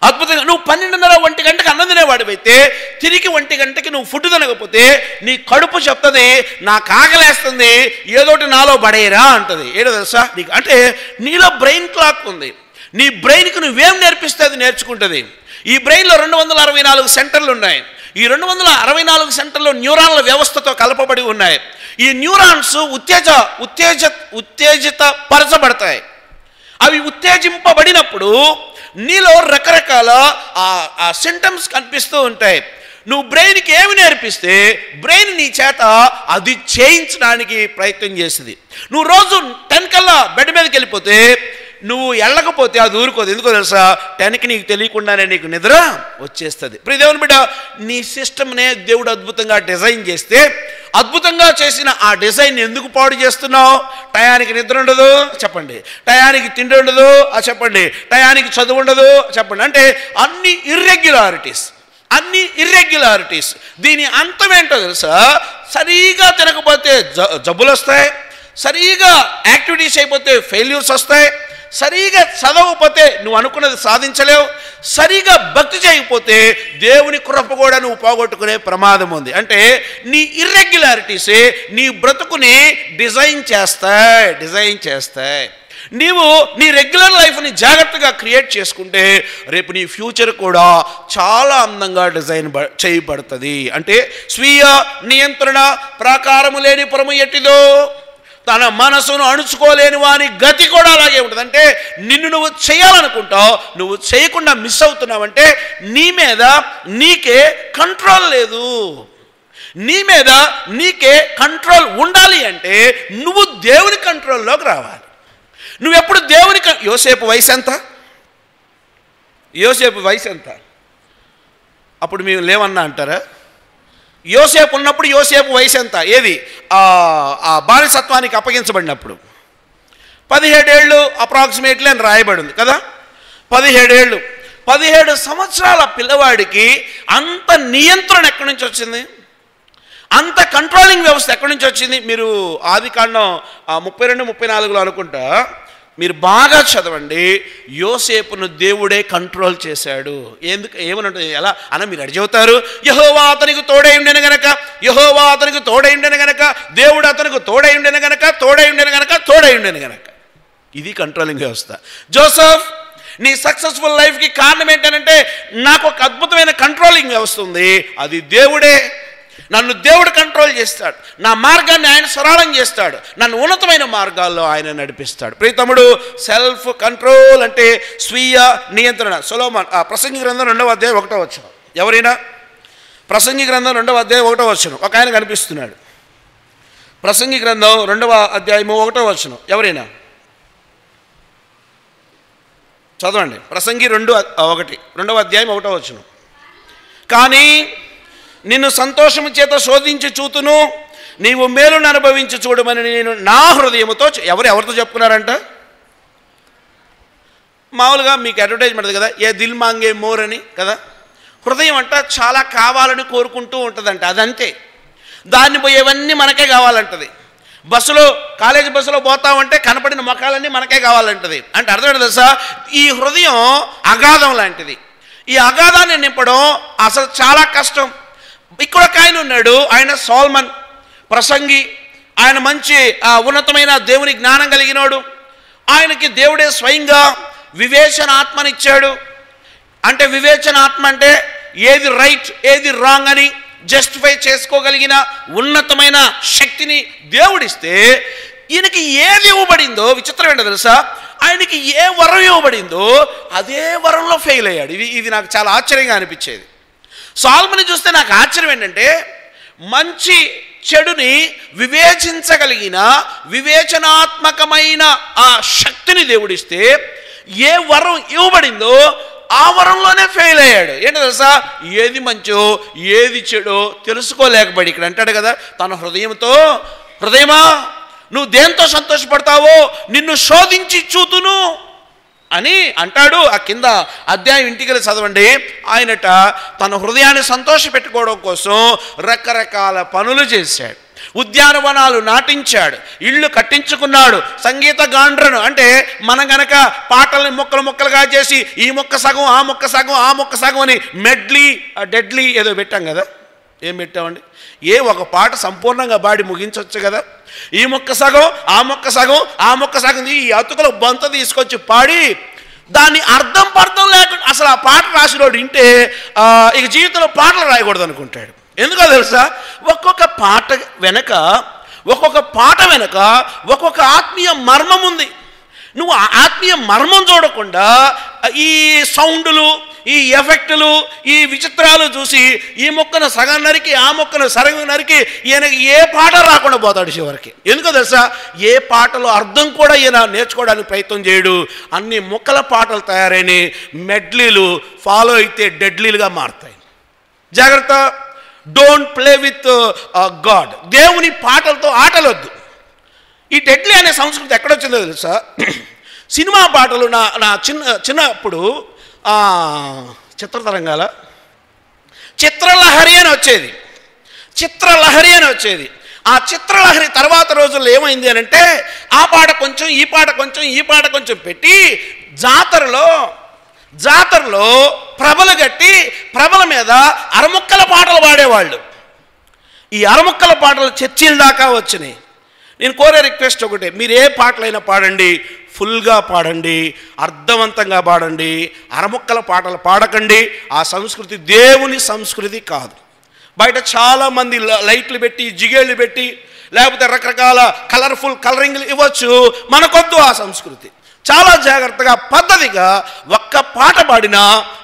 అద్భుతంగా నువ్వు 12:30 1 గంటకి అన్నం తినేవాడివైతే తిరిగి 1 గంటకి నువ్వు ఫుడ్ తినకపోతే నీ కడుపు చెప్తుంది, నాకు ఆకలేస్తుంది, ఏదోటి నాలో పడేయరా అంటుంది. ఏదో తెలుసా నీకు? అంటే నీలో బ్రెయిన్ క్లాక్ ఉంది. నీ బ్రెయిన్కి నువ్వేం నేర్పిస్తే అది నేర్చుకుంటుంది. ఈ బ్రెయిన్లో 264 సెంటర్లు ఉన్నాయి. ఈ 264 సెంటర్లు న్యూరాన్ల వ్యవస్థతో కలపబడి ఉన్నాయి. ఈ న్యూరాన్స్ ఉత్తేజితపరచబడతాయి. అవి ఉత్తేజింపబడినప్పుడు నీలో రకరకాల ఆ సింటమ్స్ కనిపిస్తూ ఉంటాయి. నువ్వు బ్రెయిన్కి ఏమి నేర్పిస్తే బ్రెయిన్ నీ చేత అది చేయించడానికి ప్రయత్నం చేస్తుంది. నువ్వు రోజు 10 కల్లా బెడ్ మీదకి వెళ్ళిపోతే నువ్వు వెళ్ళకపోతే అది ఊరుకోదు. ఎందుకో తెలుసా? 10కి నీకు తెలియకుండానే నీకు నిద్ర వచ్చేస్తుంది. ప్రియ దేవుని బిడ్డ, నీ సిస్టమ్నే దేవుడు అద్భుతంగా డిజైన్ చేస్తే, అద్భుతంగా చేసిన ఆ డిజైన్ ఎందుకు పాడు చేస్తున్నావు? టయానికి నిద్ర ఉండదు చెప్పండి, టయానికి తిండి ఉండదు చెప్పండి, టయానికి చదువు ఉండదు చెప్పండి. అంటే అన్ని ఇర్రెగ్యులారిటీస్. దీని అంతం ఏంటో తెలుసా? సరిగా తినకపోతే జబ్బులు వస్తాయి, సరిగా యాక్టివిటీస్ అయిపోతే ఫెయిల్యూర్స్ వస్తాయి, సరిగా చదవకపోతే నువ్వు అనుకున్నది సాధించలేవు, సరిగా భక్తి చేయకపోతే దేవుని కృప కూడా నువ్వు పోగొట్టుకునే ప్రమాదం ఉంది. అంటే నీ ఇర్రెగ్యులారిటీసే నీ బ్రతుకుని డిజైన్ చేస్తాయి. నీవు నీ రెగ్యులర్ లైఫ్ని జాగ్రత్తగా క్రియేట్ చేసుకుంటే రేపు నీ ఫ్యూచర్ కూడా చాలా అందంగా డిజైన్ చేయబడుతుంది. అంటే స్వీయ నియంత్రణ ప్రాకారము లేని పురము ఎట్టిదో, తన మనసును అణుచుకోలేని వాని గతి కూడా అలాగే ఉంటుంది. అంటే నిన్ను నువ్వు చేయాలనుకుంటావు, నువ్వు చేయకుండా మిస్ అవుతున్నావంటే నీ మీద నీకే కంట్రోల్ లేదు. నీ మీద నీకే కంట్రోల్ ఉండాలి అంటే నువ్వు దేవుని కంట్రోల్లోకి రావాలి. నువ్వెప్పుడు దేవుని యోసేపు వయసు ఎంత? అప్పుడు మేము లేవన్నా అంటారా? యోసేపు ఉన్నప్పుడు యోసేపు వయసు ఎంత? ఏది? ఆ బానిసత్వానికి అప్పగించబడినప్పుడు 17 ఏళ్ళు అప్రాక్సిమేట్లీ అని రాయబడింది కదా. 17 సంవత్సరాల పిల్లవాడికి అంత నియంత్రణ ఎక్కడి నుంచి వచ్చింది? అంత కంట్రోలింగ్ వ్యవస్థ ఎక్కడి నుంచి వచ్చింది? మీరు ఆదికాండం 32-34లో అనుకుంటా, మీరు బాగా చదవండి. యోసేపును దేవుడే కంట్రోల్ చేశాడు. ఏమనంటే ఎలా అన్న మీరు అడి చెబుతారు, యెహోవా అతనికి తోడై ఉండెను గనక, దేవుడు అతనికి తోడై ఉండెను గనక. ఇది కంట్రోలింగ్ వ్యవస్థ. జోసెఫ్, నీ సక్సెస్ఫుల్ లైఫ్కి కారణం ఏంటంటే నాకు ఒక అద్భుతమైన కంట్రోలింగ్ వ్యవస్థ ఉంది, అది దేవుడే. నన్ను దేవుడు కంట్రోల్ చేస్తాడు, నా మార్గాన్ని ఆయన సరళం చేస్తాడు, నన్ను ఉన్నతమైన మార్గాల్లో ఆయన నడిపిస్తాడు. ప్రియతముడు, సెల్ఫ్ కంట్రోల్ అంటే స్వీయ నియంత్రణ. సొలొమోన్ ప్రసంగి గ్రంథం 2వ అధ్యాయం 1వ వచనం. ఎవరైనా ప్రసంగి గ్రంథం 2వ అధ్యాయం 1వ వచనం ఒక ఆయన కనిపిస్తున్నాడు. ప్రసంగి గ్రంథం 2వ అధ్యాయము 1వ వచనం ఎవరైనా చదవండి. ప్రసంగి 2వ అధ్యాయం 1వ వచనం. కానీ నిన్ను సంతోషము చేత శోధించి చూతును, నీవు మేలును అనుభవించి చూడమని నేను నా హృదయముతో. ఎవరితో చెప్పుకున్నారంట? మామూలుగా మీకు అడ్వర్టైజ్మెంట్ కదా, ఏ దిల్ మాంగే మోర్ అని కదా. హృదయం అంట చాలా కావాలని కోరుకుంటూ ఉంటుందంట. అదంతే, దాన్ని పోయేవన్నీ మనకే కావాలంటది. కాలేజీ బస్సులో పోతామంటే కనపడిన ముఖాలన్నీ మనకే కావాలంటది. అంటే అర్థం తెలుసా? ఈ హృదయం అగాధం లాంటిది. ఈ అగాధాన్ని నింపడం అసలు చాలా కష్టం. ఇక్కడ ఒక ఆయన ఉన్నాడు, ఆయన సోల్మన్ ప్రసంగి. ఆయన మంచి ఉన్నతమైన దేవుని జ్ఞానం కలిగినోడు. ఆయనకి దేవుడే స్వయంగా వివేచన ఆత్మనిచ్చాడు. అంటే వివేచన ఆత్మ అంటే ఏది రైట్ ఏది రాంగ్ అని జస్టిఫై చేసుకోగలిగిన ఉన్నతమైన శక్తిని దేవుడిస్తే, ఈయనకి ఏది ఇవ్వబడిందో విచిత్రం ఏంటో తెలుసా? ఆయనకి ఏ వరం ఇవ్వబడిందో అదే వరంలో ఫెయిల్ అయ్యాడు. ఇది నాకు చాలా ఆశ్చర్యంగా అనిపించేది. సొలొమోనుని చూస్తే నాకు ఆశ్చర్యం ఏంటంటే, మంచి చెడుని వివేచించగలిగిన వివేచనాత్మకమైన ఆ శక్తిని దేవుడిస్తే, ఏ వరం ఇవ్వబడిందో ఆ వరంలోనే ఫెయిల్ అయ్యాడు. ఏంటో తెలుసా? ఏది మంచో ఏది చెడో తెలుసుకోలేకపోయాడు. ఇక్కడ అంటాడు కదా, తన హృదయంతో, హృదయమా నువ్వు దేంతో సంతోషపడతావో నిన్ను శోధించి చూతును అని అంటాడు. ఆ కింద అధ్యాయం ఇంటికి వెళ్ళి చదవండి. ఆయనట తన హృదయాన్ని సంతోష పెట్టుకోవడం కోసం రకరకాల పనులు చేశాడు. ఉద్యానవనాలు నాటించాడు, ఇళ్ళు కట్టించుకున్నాడు, సంగీత గాండ్రను అంటే మనం గనక పాటల్ని ముక్కలు ముక్కలుగా చేసి ఈ మొక్క సగం ఆ మొక్క సగం ఆ మొక్క సగం అని డెడ్లీ ఏదో పెట్టాం కదా. ఏం పెట్టామండి? ఒక పాట సంపూర్ణంగా పాడి ముగించవచ్చు కదా. ఈ మొక్క సగం ఆ మొక్క సగం ఆ మొక్క సగం ఈ అతుకుల బొంత తీసుకొచ్చి పాడి దాన్ని అర్థం పర్థం లేకుండా అసలు ఆ పాట రాసినోడు వింటే ఇక జీవితంలో పాటలు రాయకూడదు అనుకుంటాడు. ఎందుకో తెలుసా? ఒక్కొక్క పాట వెనక ఒక్కొక్క ఆత్మీయ మర్మం ఉంది. నువ్వు ఆత్మీయ మర్మం చూడకుండా ఈ సౌండ్లు ఈ ఎఫెక్టులు, ఈ విచిత్రాలు చూసి ఈ మొక్కను సగం నరికి ఆ మొక్కను సగం నరికి ఈయనకి ఏ పాట రాకుండా పోతాడు చివరికి. ఎందుకో తెలుసా, ఏ పాటలో అర్థం కూడా ఈయన నేర్చుకోవడానికి ప్రయత్నం చేయడు. అన్ని మొక్కల పాటలు తయారైన మెడ్లీలు ఫాలో అయితే డెడ్లీలుగా మారుతాయి. జాగ్రత్త, డోంట్ ప్లే విత్ గాడ్. దేవుని పాటలతో ఆటలొద్దు. ఈ డెడ్లీ అనే సంస్కృతి ఎక్కడొచ్చిందో తెలుసా, సినిమా పాటలు నా చిన్నప్పుడు చిత్రతరంగాల చిత్రలహరి అని వచ్చేది. ఆ చిత్రలహరి తర్వాత రోజుల్లో ఏమైంది అని అంటే, ఆ పాట కొంచెం ఈ పాట కొంచెం పెట్టి జాతరలో ప్రభలు కట్టి ప్రభల మీద అరముక్కల పాటలు పాడేవాళ్ళు. ఈ అరముక్కల పాటలు చర్చిల దాకా వచ్చినాయి. నేను కోరే రిక్వెస్ట్ ఒకటే, మీరు ఏ పాటలైనా పాడండి, ఫుల్గా పాడండి, అర్థవంతంగా పాడండి. అరముక్కల పాటలు పాడకండి. ఆ సంస్కృతి దేవుని సంస్కృతి కాదు. బయట చాలామంది లైట్లు పెట్టి, జిగేళ్ళు పెట్టి, లేకపోతే రకరకాల కలరింగ్లు ఇవ్వచ్చు. మనకొద్దు ఆ సంస్కృతి. చాలా జాగ్రత్తగా పద్ధతిగా ఒక్క పాట పాడినా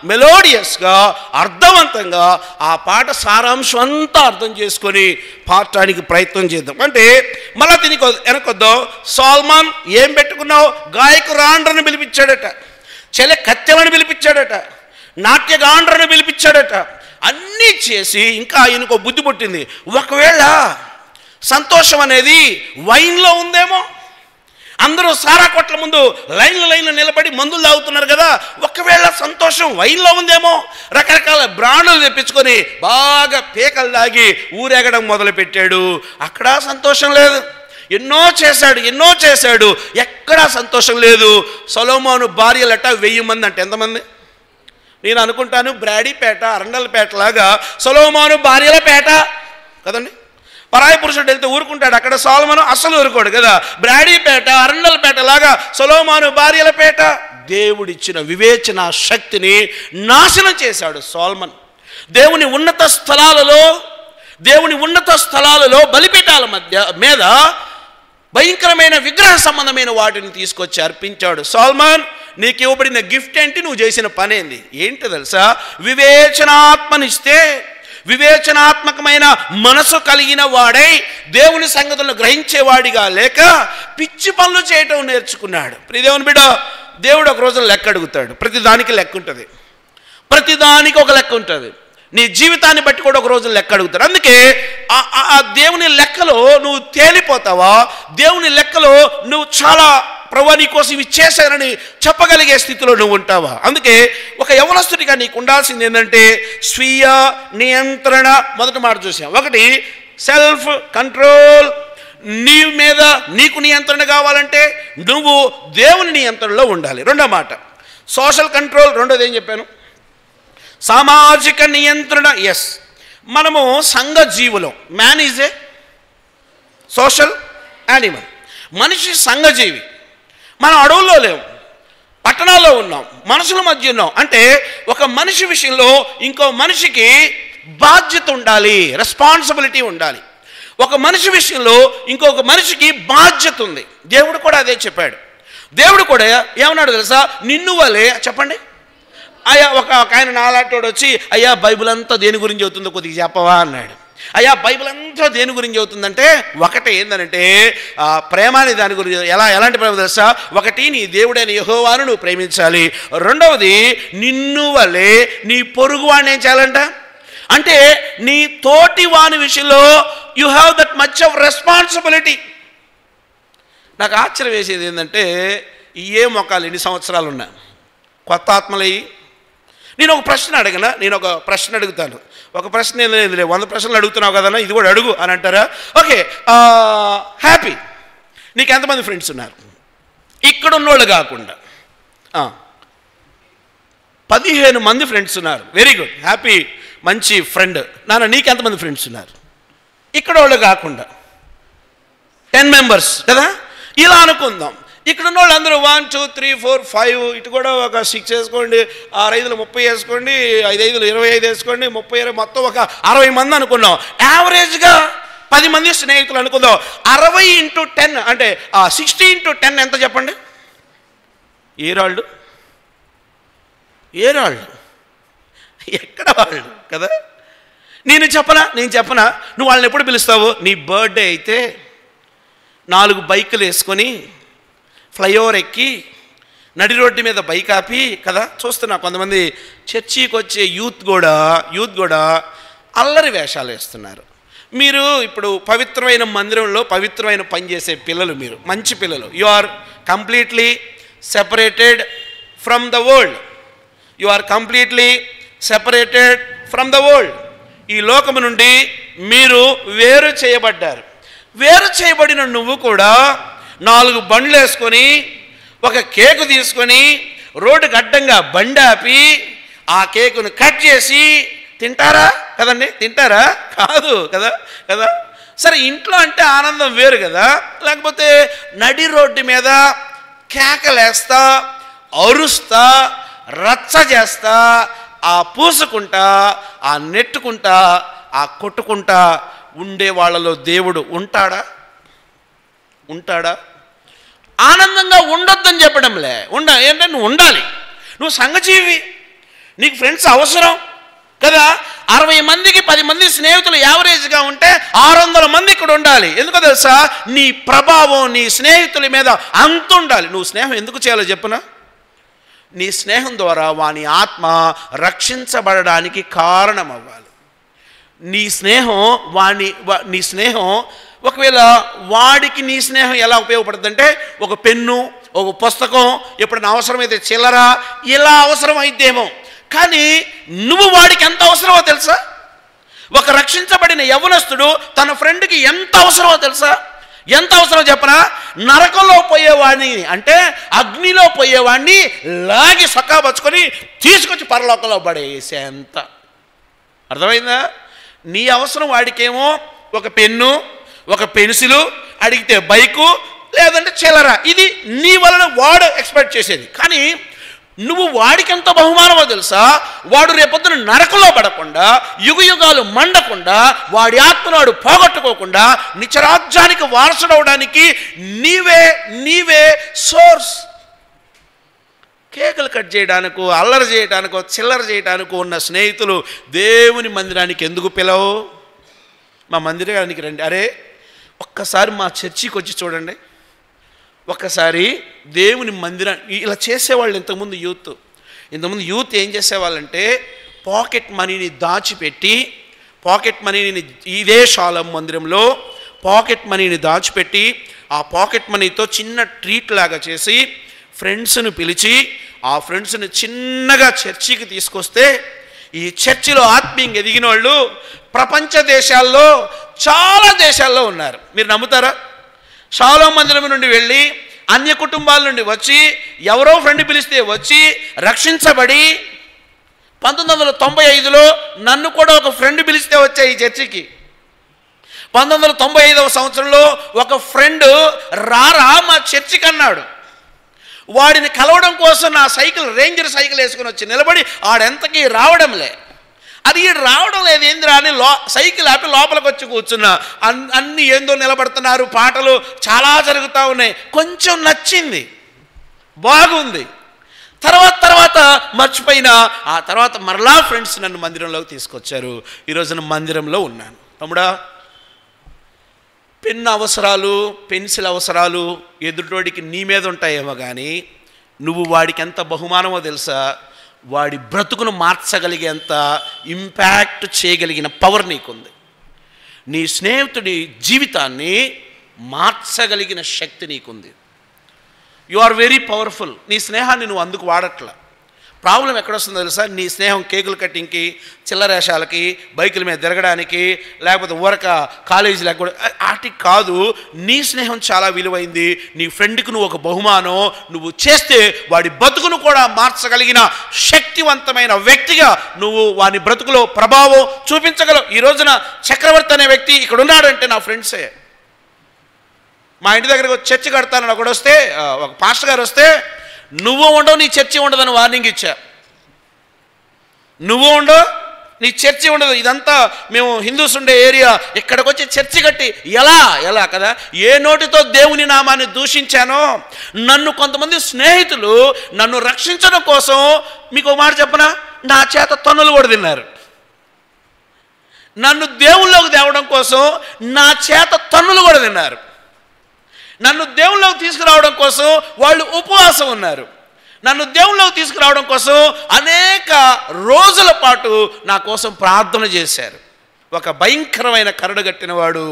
మెలోడియస్గా అర్థవంతంగా ఆ పాట సారాంశం అంతా అర్థం చేసుకొని పాడటానికి ప్రయత్నం చేద్దాం. అంటే మళ్ళీ తిని వెనకొద్దాం. సాల్మాన్ ఏం పెట్టుకున్నావు, గాయకురాండ్రను పిలిపించాడట, కత్తెలను పిలిపించాడట, నాట్యగాండ్రను పిలిపించాడట. అన్నీ చేసి ఇంకా ఆయనకు బుద్ధి పుట్టింది, ఒకవేళ సంతోషం అనేది వైన్లో ఉందేమో. అందరూ సారా కొట్ల ముందు లైన్లు నిలబడి మందులు తాగుతున్నారు కదా, ఒకవేళ సంతోషం వైన్లో ఉందేమో. రకరకాల బ్రాండ్లు తెప్పించుకొని బాగా పేకలు దాగి ఊరేగడం మొదలుపెట్టాడు. అక్కడ సంతోషం లేదు. ఎన్నో చేశాడు, ఎక్కడా సంతోషం లేదు. సొలొమోను భార్యలట 1000 మంది. అంటే ఎంతమంది? నేను అనుకుంటాను బ్రాడీపేట, అరండలపేట లాగా సొలొమోను భార్యల పేట కదండి. పరాయి పురుషుడు వెళ్తే ఊరుకుంటాడు, అక్కడ సొలొమోను అస్సలు ఊరుకోడు కదా. బ్రాడీపేట, అరండలపేట లాగా సొలొమోను భార్యల పేట. దేవుడిచ్చిన వివేచన శక్తిని నాశనం చేశాడు సొలొమోను. దేవుని ఉన్నత స్థలాలలో బలిపీఠాల మీద భయంకరమైన విగ్రహ సంబంధమైన వాటిని తీసుకొచ్చి అర్పించాడు. సొలొమోన్, నీకు ఇవ్వబడిన గిఫ్ట్ ఏంటి, నువ్వు చేసిన పనేంది? ఏంటి తెలుసా, వివేచనాత్మనిస్తే, వివేచనాత్మకమైన మనసు కలిగిన వాడై దేవుని సంగతులను గ్రహించేవాడిగా లేక పిచ్చి పనులు చేయటం నేర్చుకున్నాడు. దేవుని బిడ్డ, దేవుడు ఒక రోజు లెక్క అడుగుతాడు. ప్రతిదానికి లెక్క ఉంటుంది, ప్రతిదానికి ఒక లెక్క ఉంటుంది. నీ జీవితాన్ని బట్టి కూడా ఒక రోజు లెక్క అడుగుతాడు. అందుకే ఆ దేవుని లెక్కలో నువ్వు తేలిపోతావా, దేవుని లెక్కలో నువ్వు చాలా ప్రభువా నీ కోసం ఇవి చేశానని చెప్పగలిగే స్థితిలో నువ్వు ఉంటావా? అందుకే ఒక యవనస్తుడిగా నీకు ఉండాల్సింది ఏంటంటే స్వీయ నియంత్రణ. మొదటి మాట చూసాం. ఒకటి సెల్ఫ్ కంట్రోల్. నీ మీద నీకు నియంత్రణ కావాలంటే నువ్వు దేవుని నియంత్రణలో ఉండాలి. రెండో మాట సోషల్ కంట్రోల్. రెండోది ఏం చెప్పాను? సామాజిక నియంత్రణ. ఎస్, మనము సంఘ జీవులం. Man is a social animal. మనిషి సంఘజీవి. మనం అడవుల్లో లేవు, పట్టణాల్లో ఉన్నాం, మనుషుల మధ్య ఉన్నాం. అంటే ఒక మనిషి విషయంలో ఇంకో మనిషికి బాధ్యత ఉండాలి, రెస్పాన్సిబిలిటీ ఉండాలి. ఒక మనిషి విషయంలో ఇంకొక మనిషికి బాధ్యత ఉంది. దేవుడు కూడా అదే చెప్పాడు. దేవుడు కూడా ఏమన్నాడు తెలుసా, నిన్ను వలే. చెప్పండి అయ్యా. ఒక ఆయన నాలాంటోడు వచ్చి, అయ్యా బైబిల్ అంతా దేని గురించి అవుతుందో కొద్దిగా చెప్పవా అన్నాడు. అయ్యా బైబిల్ అంతా దేని గురించి అవుతుందంటే ఒకటే ఏంటంటే ప్రేమ అనే దాని గురించి. ఎలాంటి ప్రేమ తెలుసా? ఒకటి, నీ దేవుడైన యెహోవాను నువ్వు ప్రేమించాలి. రెండవది, నిన్ను వలే నీ పొరుగు వాడిని ఏం చేయాలంట అంటే నీ తోటి వాని విషయంలో you have that much of responsibility. నాకు ఆశ్చర్యం వేసేది ఏంటంటే ఏ మొక్కలు ఎన్ని సంవత్సరాలు ఉన్నా కొత్త ఆత్మలయ్యి. నేను ఒక ప్రశ్న అడుగుతాను. ఒక ప్రశ్న ఏంది, 100 ప్రశ్నలు అడుగుతున్నావు కదన్నా, ఇది కూడా అడుగు అని అంటారా? Okay, happy. నీకు ఎంతమంది ఫ్రెండ్స్ ఉన్నారు? ఇక్కడ ఉన్నోళ్ళు కాకుండా 15 మంది ఫ్రెండ్స్ ఉన్నారు. వెరీ గుడ్, హ్యాపీ, మంచి ఫ్రెండ్. నాన్న నీకు ఎంతమంది ఫ్రెండ్స్ ఉన్నారు? ఇక్కడ వాళ్ళు కాకుండా 10 మెంబర్స్ కదా. ఇలా అనుకుందాం. ఇక్కడ ఉన్న వాళ్ళు అందరూ 1 2 3 4 5, ఇటు కూడా ఒక 6 వేసుకోండి, 6 5 30 వేసుకోండి, 5 5 25 వేసుకోండి, 30 20, మొత్తం ఒక 60 మంది అనుకున్నాం. యావరేజ్గా 10 మంది స్నేహితులు అనుకుందాం. 60 × 10 అంటే 60 × 10 ఎంత చెప్పండి? ఏరాళ్ళు ఎక్కడ వాళ్ళు కదా? నేను చెప్పనా నువ్వు వాళ్ళని ఎప్పుడు పిలుస్తావు? నీ బర్త్డే అయితే 4 బైకులు వేసుకొని ఫ్లైఓవర్ ఎక్కి నడి రోడ్డు మీద బైక్ ఆపి కదా. చూస్తున్నా కొంతమంది చర్చికి వచ్చే యూత్ కూడా అల్లరి వేషాలు వేస్తున్నారు. మీరు ఇప్పుడు పవిత్రమైన మందిరంలో పవిత్రమైన పని చేసే పిల్లలు, మీరు మంచి పిల్లలు. You are completely separated from the world. ఈ లోకము నుండి మీరు వేరు చేయబడ్డారు. వేరు చేయబడిన నువ్వు కూడా 4 బండ్లు వేసుకొని ఒక కేకు తీసుకొని రోడ్డుకి అడ్డంగా బండి ఆపి ఆ కేకును కట్ చేసి తింటారా? కాదు కదా. సరే, ఇంట్లో అంటే ఆనందం వేరు కదా. లేకపోతే నడి రోడ్డు మీద కేకలేస్తా, అరుస్తా, రచ్చ చేస్తా, ఆ పూసుకుంటా, ఆ నెట్టుకుంటా, ఆ కొట్టుకుంటా ఉండే వాళ్ళలో దేవుడు ఉంటాడా? ఆనందంగా ఉండొద్దని చెప్పడంలే. ఏంటంటే నువ్వు ఉండాలి, నువ్వు సంఘజీవి, నీకు ఫ్రెండ్స్ అవసరం కదా. 60 మందికి 10 మంది స్నేహితులు యావరేజ్గా ఉంటే 600 మంది ఇక్కడ ఉండాలి. ఎందుకో తెలుసా? నీ ప్రభావం నీ స్నేహితుల మీద అంత ఉండాలి. నువ్వు స్నేహం ఎందుకు చేయాలో చెప్పునా? నీ స్నేహం ద్వారా వాని ఆత్మ రక్షించబడడానికి కారణం అవ్వాలి. నీ స్నేహం ఒకవేళ వాడికి నీ స్నేహం ఎలా ఉపయోగపడుతుందంటే, ఒక పెన్ను, ఒక పుస్తకం, ఎప్పుడైనా అవసరమైతే చిల్లర, ఇలా అవసరం అయితేమో. కానీ నువ్వు వాడికి ఎంత అవసరమో తెలుసా? ఒక రక్షించబడిన యవ్వనస్తుడు తన ఫ్రెండ్కి ఎంత అవసరమో తెలుసా? ఎంత అవసరమో చెప్పనా? నరకంలో పోయేవాడిని, అంటే అగ్నిలో పోయేవాడిని లాగి సొక్కాపచ్చుకొని తీసుకొచ్చి పరలోకంలో పడేసేంత. అర్థమైందా? నీ అవసరం వాడికేమో ఒక పెన్ను, ఒక పెన్సిలు, అడిగితే బైకు, లేదంటే చిల్లర. ఇది నీ వలన వాడు ఎక్స్పెక్ట్ చేసేది. కానీ నువ్వు వాడికి ఎంత బహుమానమో తెలుసా? వాడు రేపొద్దున నరకంలో పడకుండా, యుగయుగాలు మండకుండా, వాడి ఆత్మనాడు పోగొట్టుకోకుండా నిత్యరాజ్యానికి వారసుడవడానికి నీవే సోర్స్. కేకులు కట్ చేయడానికో, అల్లరి చేయడానికో, చిల్లర చేయడానికో ఉన్న స్నేహితులు దేవుని మందిరానికి ఎందుకు పిలవు? మా మందిరానికి రండి. అరే, ఒక్కసారి మా చర్చికి వచ్చి చూడండి. ఒక్కసారి దేవుని మందిరాన్ని ఇలా చేసేవాళ్ళు. ఇంతకుముందు యూత్ ఏం చేసేవాళ్ళంటే, పాకెట్ మనీని దాచిపెట్టి, ఇదే షాలం మందిరంలో పాకెట్ మనీని దాచిపెట్టి, ఆ పాకెట్ మనీతో చిన్న ట్రీట్ లాగా చేసి ఫ్రెండ్స్ను పిలిచి, ఆ ఫ్రెండ్స్ని చిన్నగా చర్చికి తీసుకొస్తే, ఈ చర్చిలో ఆత్మీయంగా ఎదిగిన వాళ్ళు ప్రపంచ దేశాల్లో, చాలా దేశాల్లో ఉన్నారు. మీరు నమ్ముతారా? షాలోం మందిరం నుండి వెళ్ళి, అన్య కుటుంబాల నుండి వచ్చి, ఎవరో ఫ్రెండ్ పిలిస్తే వచ్చి రక్షించబడి, 1995లో నన్ను కూడా ఒక ఫ్రెండ్ పిలిస్తే వచ్చా ఈ చర్చికి. 1995వ సంవత్సరంలో ఒక ఫ్రెండ్ రారా మా చర్చికి అన్నాడు. వాడిని కలవడం కోసం నా రేంజర్ సైకిల్ వేసుకుని వచ్చి నిలబడి, ఆడెంతకీ రావడంలే. అది రావడం లేదు, ఏందిరా అని సైకిల్ ఆపి లోపలికి వచ్చి కూర్చున్నా. అన్నీ ఏందో నిలబడుతున్నారు, పాటలు చాలా జరుగుతూ ఉన్నాయి. కొంచెం నచ్చింది, బాగుంది. తర్వాత మర్చిపోయినా. ఆ తర్వాత మరలా ఫ్రెండ్స్ నన్ను మందిరంలోకి తీసుకొచ్చారు. ఈరోజున మందిరంలో ఉన్నాను. తమ్ముడా, పెన్ అవసరాలు, పెన్సిల్ అవసరాలు ఎదుటోడికి నీ మీద ఉంటాయేమో, కానీ నువ్వు వాడికి ఎంత బహుమానమో తెలుసా? వాడి బ్రతుకును మార్చగలిగేంత ఇంపాక్ట్ చేయగలిగిన పవర్ నీకుంది. నీ స్నేహితుడి జీవితాన్ని మార్చగలిగిన శక్తి నీకుంది. You are very powerful. నీ స్నేహాన్ని నువ్వు అందుకు వాడట్లా. ప్రాబ్లం ఎక్కడొస్తుందో తెలుసా? నీ స్నేహం కేకుల కట్టింగ్కి, చిల్లరేషాలకి, బైకుల మీద తిరగడానికి, లేకపోతే ఊరక కాలేజీలకు కూడా వాటికి కాదు. నీ స్నేహం చాలా విలువైంది. నీ ఫ్రెండ్కి నువ్వు ఒక బహుమానం నువ్వు చేస్తే వాడి బ్రతుకును కూడా మార్చగలిగిన శక్తివంతమైన వ్యక్తిగా నువ్వు వాని బ్రతుకులో ప్రభావం చూపించగలవు. ఈ రోజున చక్రవర్తి అనే వ్యక్తి ఇక్కడ ఉన్నాడంటే నా ఫ్రెండ్సే. మా ఇంటి దగ్గరకు చర్చి కడతానని ఒకడు వస్తే, ఒక పాస్టర్ గారు వస్తే, నువ్వు ఉండవు నీ చర్చి ఉండదని వార్నింగ్ ఇచ్చా. నువ్వు ఉండవు నీ చర్చి ఉండదు. ఇదంతా మేము హిందూస్ ఉండే ఏరియా. ఇక్కడికి వచ్చి చర్చి కట్టి ఎలా కదా? ఏ నోటితో దేవుని నామాన్ని దూషించానో, నన్ను కొంతమంది స్నేహితులు నన్ను రక్షించడం కోసం, మీకు ఒక మాట చెప్పనా, నా చేత తన్నులు కూడా తిన్నారు. నన్ను దేవుళ్ళలోకి తేవడం కోసం నా చేత తన్నులు కూడా తిన్నారు. నన్ను దేవుళ్ళలోకి తీసుకురావడం కోసం వాళ్ళు ఉపవాసం ఉన్నారు. నన్ను దేవుళ్ళలోకి తీసుకురావడం కోసం అనేక రోజుల పాటు నా కోసం ప్రార్థన చేశారు. ఒక భయంకరమైన కరడుగట్టిన వాడు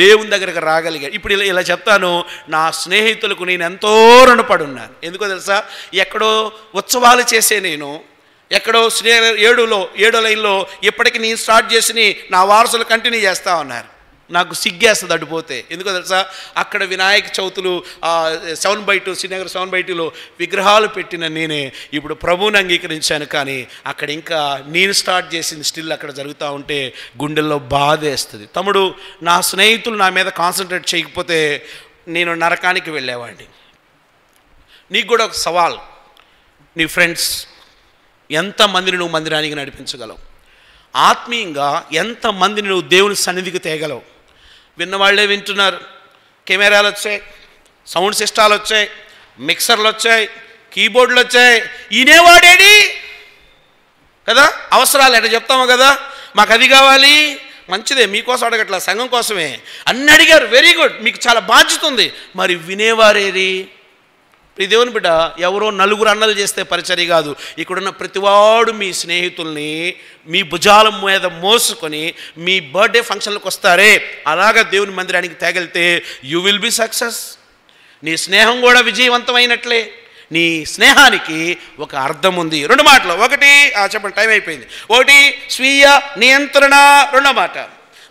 దేవుని దగ్గరకు రాగలిగాడు. ఇప్పుడు ఇలా చెప్తాను, నా స్నేహితులకు నేను ఎంతో రుణపడి ఉన్నాను. ఎందుకో తెలుసా, ఎక్కడో ఉత్సవాలు చేసే నేను, ఎక్కడో ఏడో లైన్లో ఇప్పటికి నేను స్టార్ట్ చేసి నా వారసులు కంటిన్యూ చేస్తూ ఉన్నారు. నాకు సిగ్గేస్తుంది అడ్డుపోతే. ఎందుకో తెలుసా, అక్కడ వినాయక చవితులు 7/2 శ్రీనగర్ 7/2లో విగ్రహాలు పెట్టిన నేనే ఇప్పుడు ప్రభువుని అంగీకరించాను. కానీ అక్కడ ఇంకా నేను స్టార్ట్ చేసింది స్టిల్ అక్కడ జరుగుతూ ఉంటే గుండెల్లో బాధేస్తుంది. తమ్ముడు, నా స్నేహితులు నా మీద కాన్సన్ట్రేట్ చేయకపోతే నేను నరకానికి వెళ్ళేవాడిని. నీకు కూడా ఒక సవాల్, నీ ఫ్రెండ్స్ ఎంతమందిని నువ్వు మందిరానికి నడిపించగలవు? ఆత్మీయంగా ఎంతమందిని నువ్వు దేవుని సన్నిధికి తేగలవు? విన్నవాళ్లే వింటున్నారు. కెమెరాలు వచ్చాయి, సౌండ్ సిస్టాలు వచ్చాయి, మిక్సర్లు వచ్చాయి, కీబోర్డులు వచ్చాయి. ఈనేవాడేడి కదా, అవసరాలు ఎట్లా చెప్తాము కదా, మాకు అది కావాలి. మంచిదే, మీకోసం అడగట్లా, సంఘం కోసమే. అన్ని అడిగారు, వెరీ గుడ్, మీకు చాలా బాధ్యత ఉంది. మరి వినేవారేది? ఈ దేవుని బిడ్డ, ఎవరో నలుగురు అన్నలు చేస్తే పరిచర్య కాదు. ఇక్కడున్న ప్రతివాడు మీ స్నేహితుల్ని మీ భుజాల మీద మోసుకొని మీ బర్త్డే ఫంక్షన్లకు వస్తారే, అలాగా దేవుని మందిరానికి తేగలితే యూ విల్ బి సక్సెస్. నీ స్నేహం కూడా విజయవంతమైనట్లే. నీ స్నేహానికి ఒక అర్థం ఉంది. 2 మాటలు. ఒకటి చెప్పండి, టైం అయిపోయింది. ఒకటి స్వీయ నియంత్రణ, 2వ మాట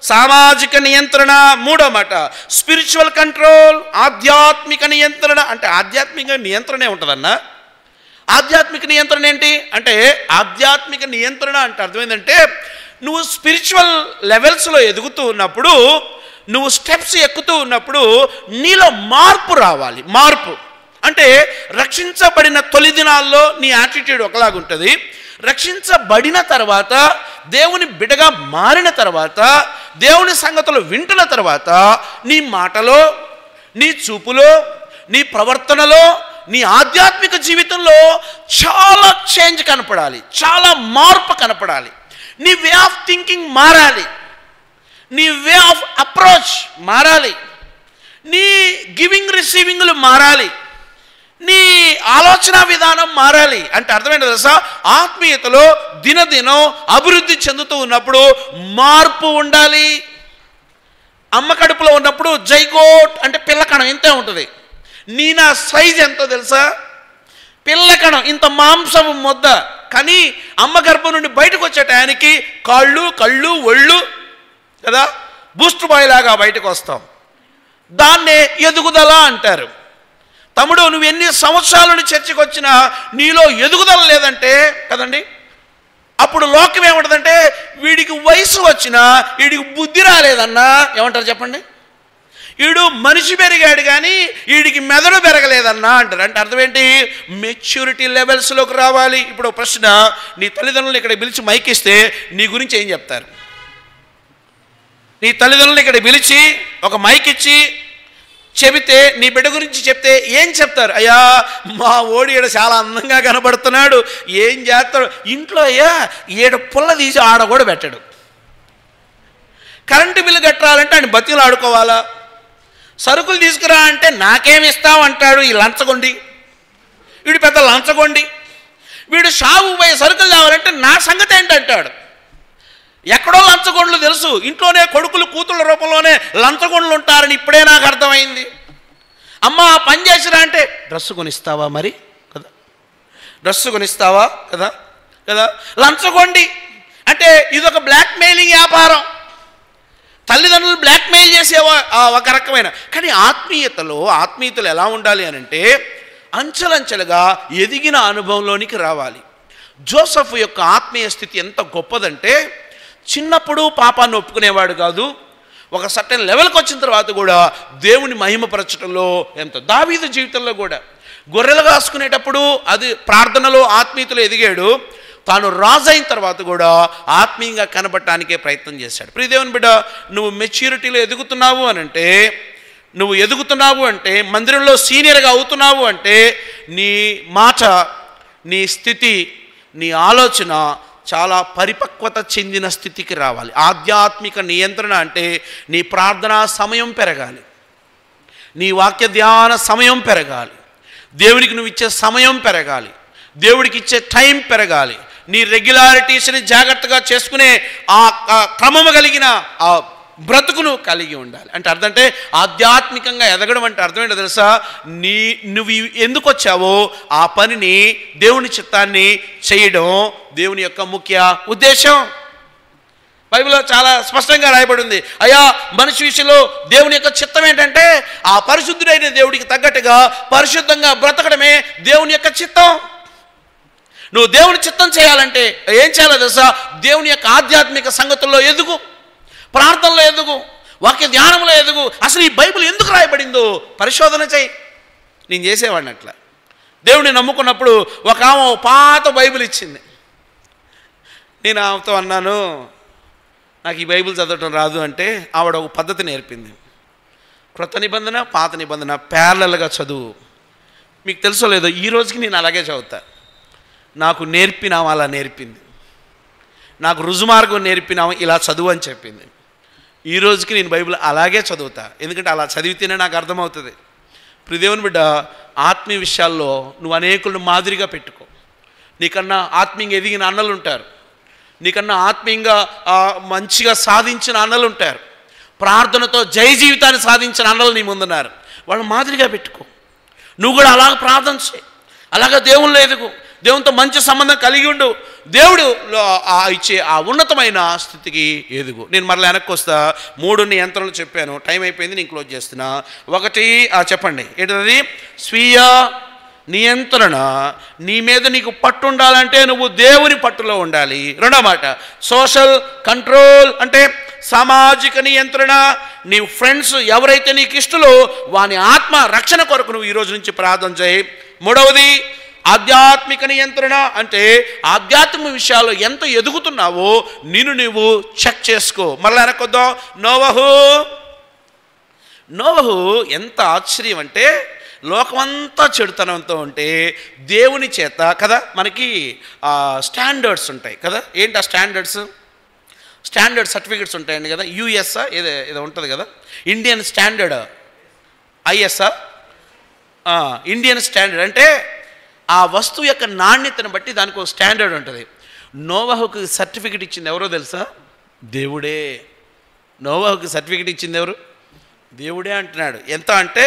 సామాజిక నియంత్రణ, 3వ మాట స్పిరిచువల్ కంట్రోల్, ఆధ్యాత్మిక నియంత్రణ. అంటే ఆధ్యాత్మిక నియంత్రణే ఉంటుందన్న. ఆధ్యాత్మిక నియంత్రణ ఏంటి అంటే, ఆధ్యాత్మిక నియంత్రణ అంటే అర్థం ఏంటంటే, నువ్వు స్పిరిచువల్ లెవెల్స్లో ఎదుగుతూ ఉన్నప్పుడు, నువ్వు స్టెప్స్ ఎక్కుతూ ఉన్నప్పుడు నీలో మార్పు రావాలి. మార్పు అంటే రక్షించబడిన తొలి దినాల్లో నీ యాటిట్యూడ్ ఒకలాగుంటుంది. రక్షించబడిన తర్వాత, దేవుని బిడ్డగా మారిన తర్వాత, దేవుని సంగతులు వింటున్న తర్వాత నీ మాటలో, నీ చూపులో, నీ ప్రవర్తనలో, నీ ఆధ్యాత్మిక జీవితంలో చాలా చేంజ్ కనపడాలి, చాలా మార్పు కనపడాలి. నీ వే ఆఫ్ థింకింగ్ మారాలి, నీ వే ఆఫ్ అప్రోచ్ మారాలి, నీ గివింగ్ రిసీవింగ్లు మారాలి, నీ ఆలోచన విధానం మారాలి. అంటే అర్థమైంది తెలుసా, ఆత్మీయతలో దినదినం అభివృద్ధి చెందుతూ ఉన్నప్పుడు మార్పు ఉండాలి. అమ్మ కడుపులో ఉన్నప్పుడు జైగోట్ అంటే పిల్లకణం ఇంతే ఉంటుంది. నా సైజ్ ఎంతో తెలుసా, పిల్లకణం ఇంత మాంసము ముద్ద. కానీ అమ్మ గర్భం నుండి బయటకు వచ్చే టయానికి కళ్ళు ఒళ్ళు కదా, బూస్ట్ బాయ్ లాగా బయటకు వస్తాం. దాన్నే ఎదుగుదల అంటారు. తమ్ముడు, నువ్వు ఎన్ని సంవత్సరాల నుండి చర్చకు వచ్చినా నీలో ఎదుగుదల లేదంటే కదండి, అప్పుడు లోకం ఏముంటుందంటే, వీడికి వయసు వచ్చినా వీడికి బుద్ధి రాలేదన్నా ఏమంటారు చెప్పండి? వీడు మనిషి పెరిగాడు కానీ వీడికి మెదడు పెరగలేదన్నా అంటారు. అంటే అర్థం ఏంటి? మెచ్యూరిటీ లెవెల్స్లోకి రావాలి. ఇప్పుడు ప్రశ్న, నీ తల్లిదండ్రులు ఇక్కడ పిలిచి మైకిస్తే నీ గురించి ఏం చెప్తారు? నీ తల్లిదండ్రులు ఇక్కడ పిలిచి ఒక మైక్ ఇచ్చి చెబితే, నీ బిడ్డ గురించి చెప్తే ఏం చెప్తారు? అయ్యా, మా ఓడి ఈడ చాలా అందంగా కనబడుతున్నాడు, ఏం చేస్తాడు ఇంట్లో? అయ్యా, ఈడ పుల్ల తీసి ఆడ కూడా పెట్టాడు. కరెంటు బిల్లు కట్టాలంటే ఆయన బతిలు ఆడుకోవాలా? సరుకులు తీసుకురా అంటే నాకేమిస్తావు అంటాడు ఈ లంచగొండి. వీడు పెద్ద లంచగొండి. వీడు షాపు పోయి సరుకులు తేవాలంటే నా సంగతి ఏంటంటాడు. ఎక్కడో లంచగొండ్లు తెలుసు, ఇంట్లోనే కొడుకులు కూతుళ్ళ రూపంలోనే లంచగొండ్లు ఉంటారని ఇప్పుడే నాకు అర్థమైంది. అమ్మ పని చేసిరా అంటే డ్రెస్సు కొనిస్తావా మరి కదా, డ్రెస్సు కొనిస్తావా కదా కదా. లంచగొండి అంటే ఇదొక బ్లాక్మెయిలింగ్ వ్యాపారం. తల్లిదండ్రులు బ్లాక్మెయిల్ చేసే ఒక రకమైన. కానీ ఆత్మీయతలు ఎలా ఉండాలి అని అంటే, అంచెలంచెలుగా ఎదిగిన అనుభవంలోనికి రావాలి. జోసెఫ్ యొక్క ఆత్మీయ స్థితి ఎంత గొప్పదంటే, చిన్నప్పుడు పాపాన్ని ఒప్పుకునేవాడు కాదు, ఒక సర్టెన్ లెవెల్కి వచ్చిన తర్వాత కూడా దేవుని మహిమపరచడంలో ఎంత. దావీదు జీవితంలో కూడా గొర్రెలు కాసుకునేటప్పుడు అది ప్రార్థనలో ఆత్మీయతలో ఎదిగాడు. తాను రాజు అయిన తర్వాత కూడా ఆత్మీయంగా కనబడటానికే ప్రయత్నం చేశాడు. ప్రియ దేవుని బిడ్డ, నువ్వు మెచ్యూరిటీలో ఎదుగుతున్నావు అంటే, మందిరంలో సీనియర్గా అవుతున్నావు అంటే, నీ మాట, నీ స్థితి, నీ ఆలోచన చాలా పరిపక్వత చెందిన స్థితికి రావాలి. ఆధ్యాత్మిక నియంత్రణ అంటే నీ ప్రార్థనా సమయం పెరగాలి, నీ వాక్య ధ్యాన సమయం పెరగాలి, దేవునికి నువ్వు ఇచ్చే సమయం పెరగాలి, దేవుడికి ఇచ్చే టైం పెరగాలి, నీ రెగ్యులారిటీస్ని జాగ్రత్తగా చేసుకునే ఆ క్రమము కలిగిన ఆ బ్రతుకును కలిగి ఉండాలి. అంటే అర్థం అంటే ఆధ్యాత్మికంగా ఎదగడం అంటే అర్థం ఏంటో తెలుసా? నువ్వు ఎందుకు వచ్చావో ఆ పనిని, దేవుని చిత్తాన్ని చేయడం దేవుని యొక్క ముఖ్య ఉద్దేశం. బైబిల్లో చాలా స్పష్టంగా రాయబడి ఉంది. అయ్యా, మనిషి విషయంలో దేవుని యొక్క చిత్తం ఏంటంటే ఆ పరిశుద్ధుడైన దేవుడికి తగ్గట్టుగా పరిశుద్ధంగా బ్రతకడమే దేవుని యొక్క చిత్తం. నువ్వు దేవుని చిత్తం చేయాలంటే ఏం చేయాలో తెలుసా? దేవుని యొక్క ఆధ్యాత్మిక సంగతుల్లో ఎదుగు, ప్రార్థనలో ఎదుగు, వాక్య ధ్యానంలో ఎదుగు. అసలు ఈ బైబిల్ ఎందుకు రాయబడిందో పరిశోధన చేయి. నేను చేసేవాడిని అట్లా. దేవుడిని నమ్ముకున్నప్పుడు ఒక ఆమె పాత బైబిల్ ఇచ్చింది. నేను ఆమెతో అన్నాను, నాకు ఈ బైబిల్ చదవటం రాదు అంటే ఆవిడ ఒక పద్ధతి నేర్పింది. క్రొత్త నిబంధన, పాత నిబంధన ప్యారలల్గా చదువు. మీకు తెలుసో లేదో, ఈ రోజుకి నేను అలాగే చదువుతా. నాకు నేర్పినామా అలా నేర్పింది, నాకు రుజుమార్గం నేర్పినామా ఇలా చదువు అని చెప్పింది. ఈ రోజుకి నేను బైబిల్ అలాగే చదువుతా, ఎందుకంటే అలా చదివితేనే నాకు అర్థమవుతుంది. ప్రియదేవుని బిడ్డ, ఆత్మీయ విషయాల్లో నువ్వు అనేకులను మాదిరిగా పెట్టుకో. నీకన్నా ఆత్మీయంగా ఎదిగిన అన్నలు ఉంటారు, నీకన్నా ఆత్మీయంగా మంచిగా సాధించిన అన్నలు ఉంటారు, ప్రార్థనతో జయ జీవితాన్ని సాధించిన అన్నలు నీ ముందున్నారు. వాళ్ళు మాదిరిగా పెట్టుకో. నువ్వు కూడా అలాగ ప్రార్థన చేయి, అలాగ దేవుళ్ళు ఎదుగు, దేవునితో మంచి సంబంధం కలిగి ఉండు, దేవుడు ఇచ్చే ఆ ఉన్నతమైన స్థితికి ఎదుగు. నేను మరలా వెనక్కి వస్తా. 3 నియంత్రణలు చెప్పాను, టైం అయిపోయింది, నేను క్లోజ్ చేస్తున్నా. 1 చెప్పండి ఏంటది? స్వీయ నియంత్రణ. నీ మీద నీకు పట్టు ఉండాలంటే నువ్వు దేవుని పట్టులో ఉండాలి. 2వ మాట సోషల్ కంట్రోల్, అంటే సామాజిక నియంత్రణ. నీ ఫ్రెండ్స్ ఎవరైతే నీకు ఇష్టలో వాని ఆత్మ రక్షణ కొరకు నువ్వు ఈరోజు నుంచి ప్రార్థన చేయి. 3వది ఆధ్యాత్మిక నియంత్రణ, అంటే ఆధ్యాత్మిక విషయాల్లో ఎంత ఎదుగుతున్నావో నిన్ను నువ్వు చెక్ చేసుకో. మరలా వెనకొద్దాం. నోవహు ఎంత ఆశ్చర్యం అంటే, లోకమంతా చెడుతనంతో ఉంటే దేవుని చేత కదా మనకి స్టాండర్డ్స్ ఉంటాయి కదా. ఏంటి ఆ స్టాండర్డ్ సర్టిఫికెట్స్ ఉంటాయండి కదా. యుఎస్ఆ ఏదో ఉంటుంది కదా, ఇండియన్ స్టాండర్డ్, ఐఎస్ఆ, ఇండియన్ స్టాండర్డ్. అంటే ఆ వస్తువు యొక్క నాణ్యతను బట్టి దానికి ఒక స్టాండర్డ్ ఉంటుంది. నోవహుకు సర్టిఫికెట్ ఇచ్చింది ఎవరో తెలుసా? దేవుడే. నోవహుకు సర్టిఫికెట్ ఇచ్చింది ఎవరు? దేవుడే అంటున్నాడు. ఎంత అంటే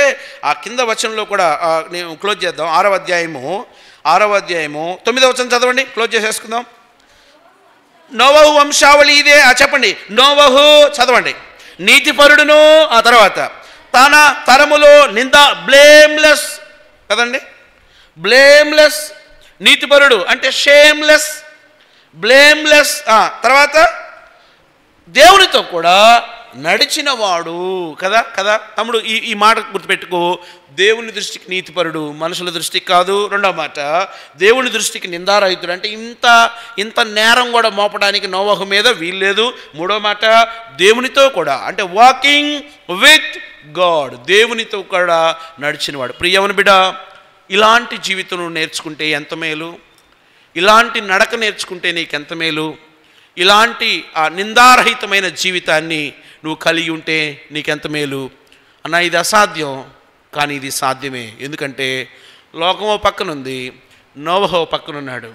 ఆ కింద వచనంలో కూడా నేను క్లోజ్ చేద్దాం. 6వ అధ్యాయము 9వ వచనం చదవండి, క్లోజ్ చేసేసుకుందాం. నోవహు వంశావళి ఇదే. చెప్పండి, నోవహు చదవండి. నీతిపరుడును, ఆ తర్వాత తన తరములో బ్లేమ్లెస్ కదండి, బ్లేమ్లెస్. నీతిపరుడు అంటే షేమ్లెస్, బ్లేమ్లెస్. తర్వాత దేవునితో కూడా నడిచిన వాడు కదా కదా. తమ్ముడు ఈ మాట గుర్తుపెట్టుకో. దేవుని దృష్టికి నీతిపరుడు, మనుషుల దృష్టికి కాదు. 2వ మాట దేవుని దృష్టికి నిందారహితుడు, అంటే ఇంత నేరం కూడా మోపడానికి నోవహు మీద వీల్లేదు. 3వ మాట దేవునితో కూడా, అంటే వాకింగ్ విత్ గాడ్, దేవునితో కూడా నడిచినవాడు. ప్రియమైన బిడ్డ, ఇలాంటి జీవితం నేర్చుకుంటే ఎంత మేలు, ఇలాంటి నడక నేర్చుకుంటే నీకెంత మేలు, ఇలాంటి ఆ నిందారహితమైన జీవితాన్ని నువ్వు కలిగి ఉంటే నీకెంత మేలు. అన్న, ఇది అసాధ్యం, కానీ ఇది సాధ్యమే. ఎందుకంటే లోకమో పక్కనుంది, నోవహు పక్కనున్నాడు.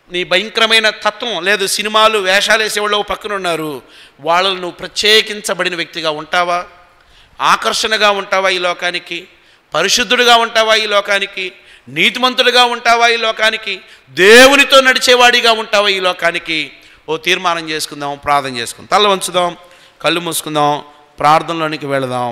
నీ భయంకరమైన తత్వం లేదు, సినిమాలు వేషాలు వేసేవాళ్ళు పక్కనున్నారు. వాళ్ళను నువ్వు ప్రత్యేకించబడిన వ్యక్తిగా ఉంటావా? ఆకర్షణగా ఉంటావా ఈ లోకానికి? పరిశుద్ధుడిగా ఉంటావా ఈ లోకానికి? నీతిమంతుడిగా ఉంటావా ఈ లోకానికి? దేవునితో నడిచేవాడిగా ఉంటావా ఈ లోకానికి? ఓ తీర్మానం చేసుకుందాం, ప్రార్థన చేసుకుందాం. తల వంచుదాం, కళ్ళు మూసుకుందాం, ప్రార్థనలోనికి వెళదాం.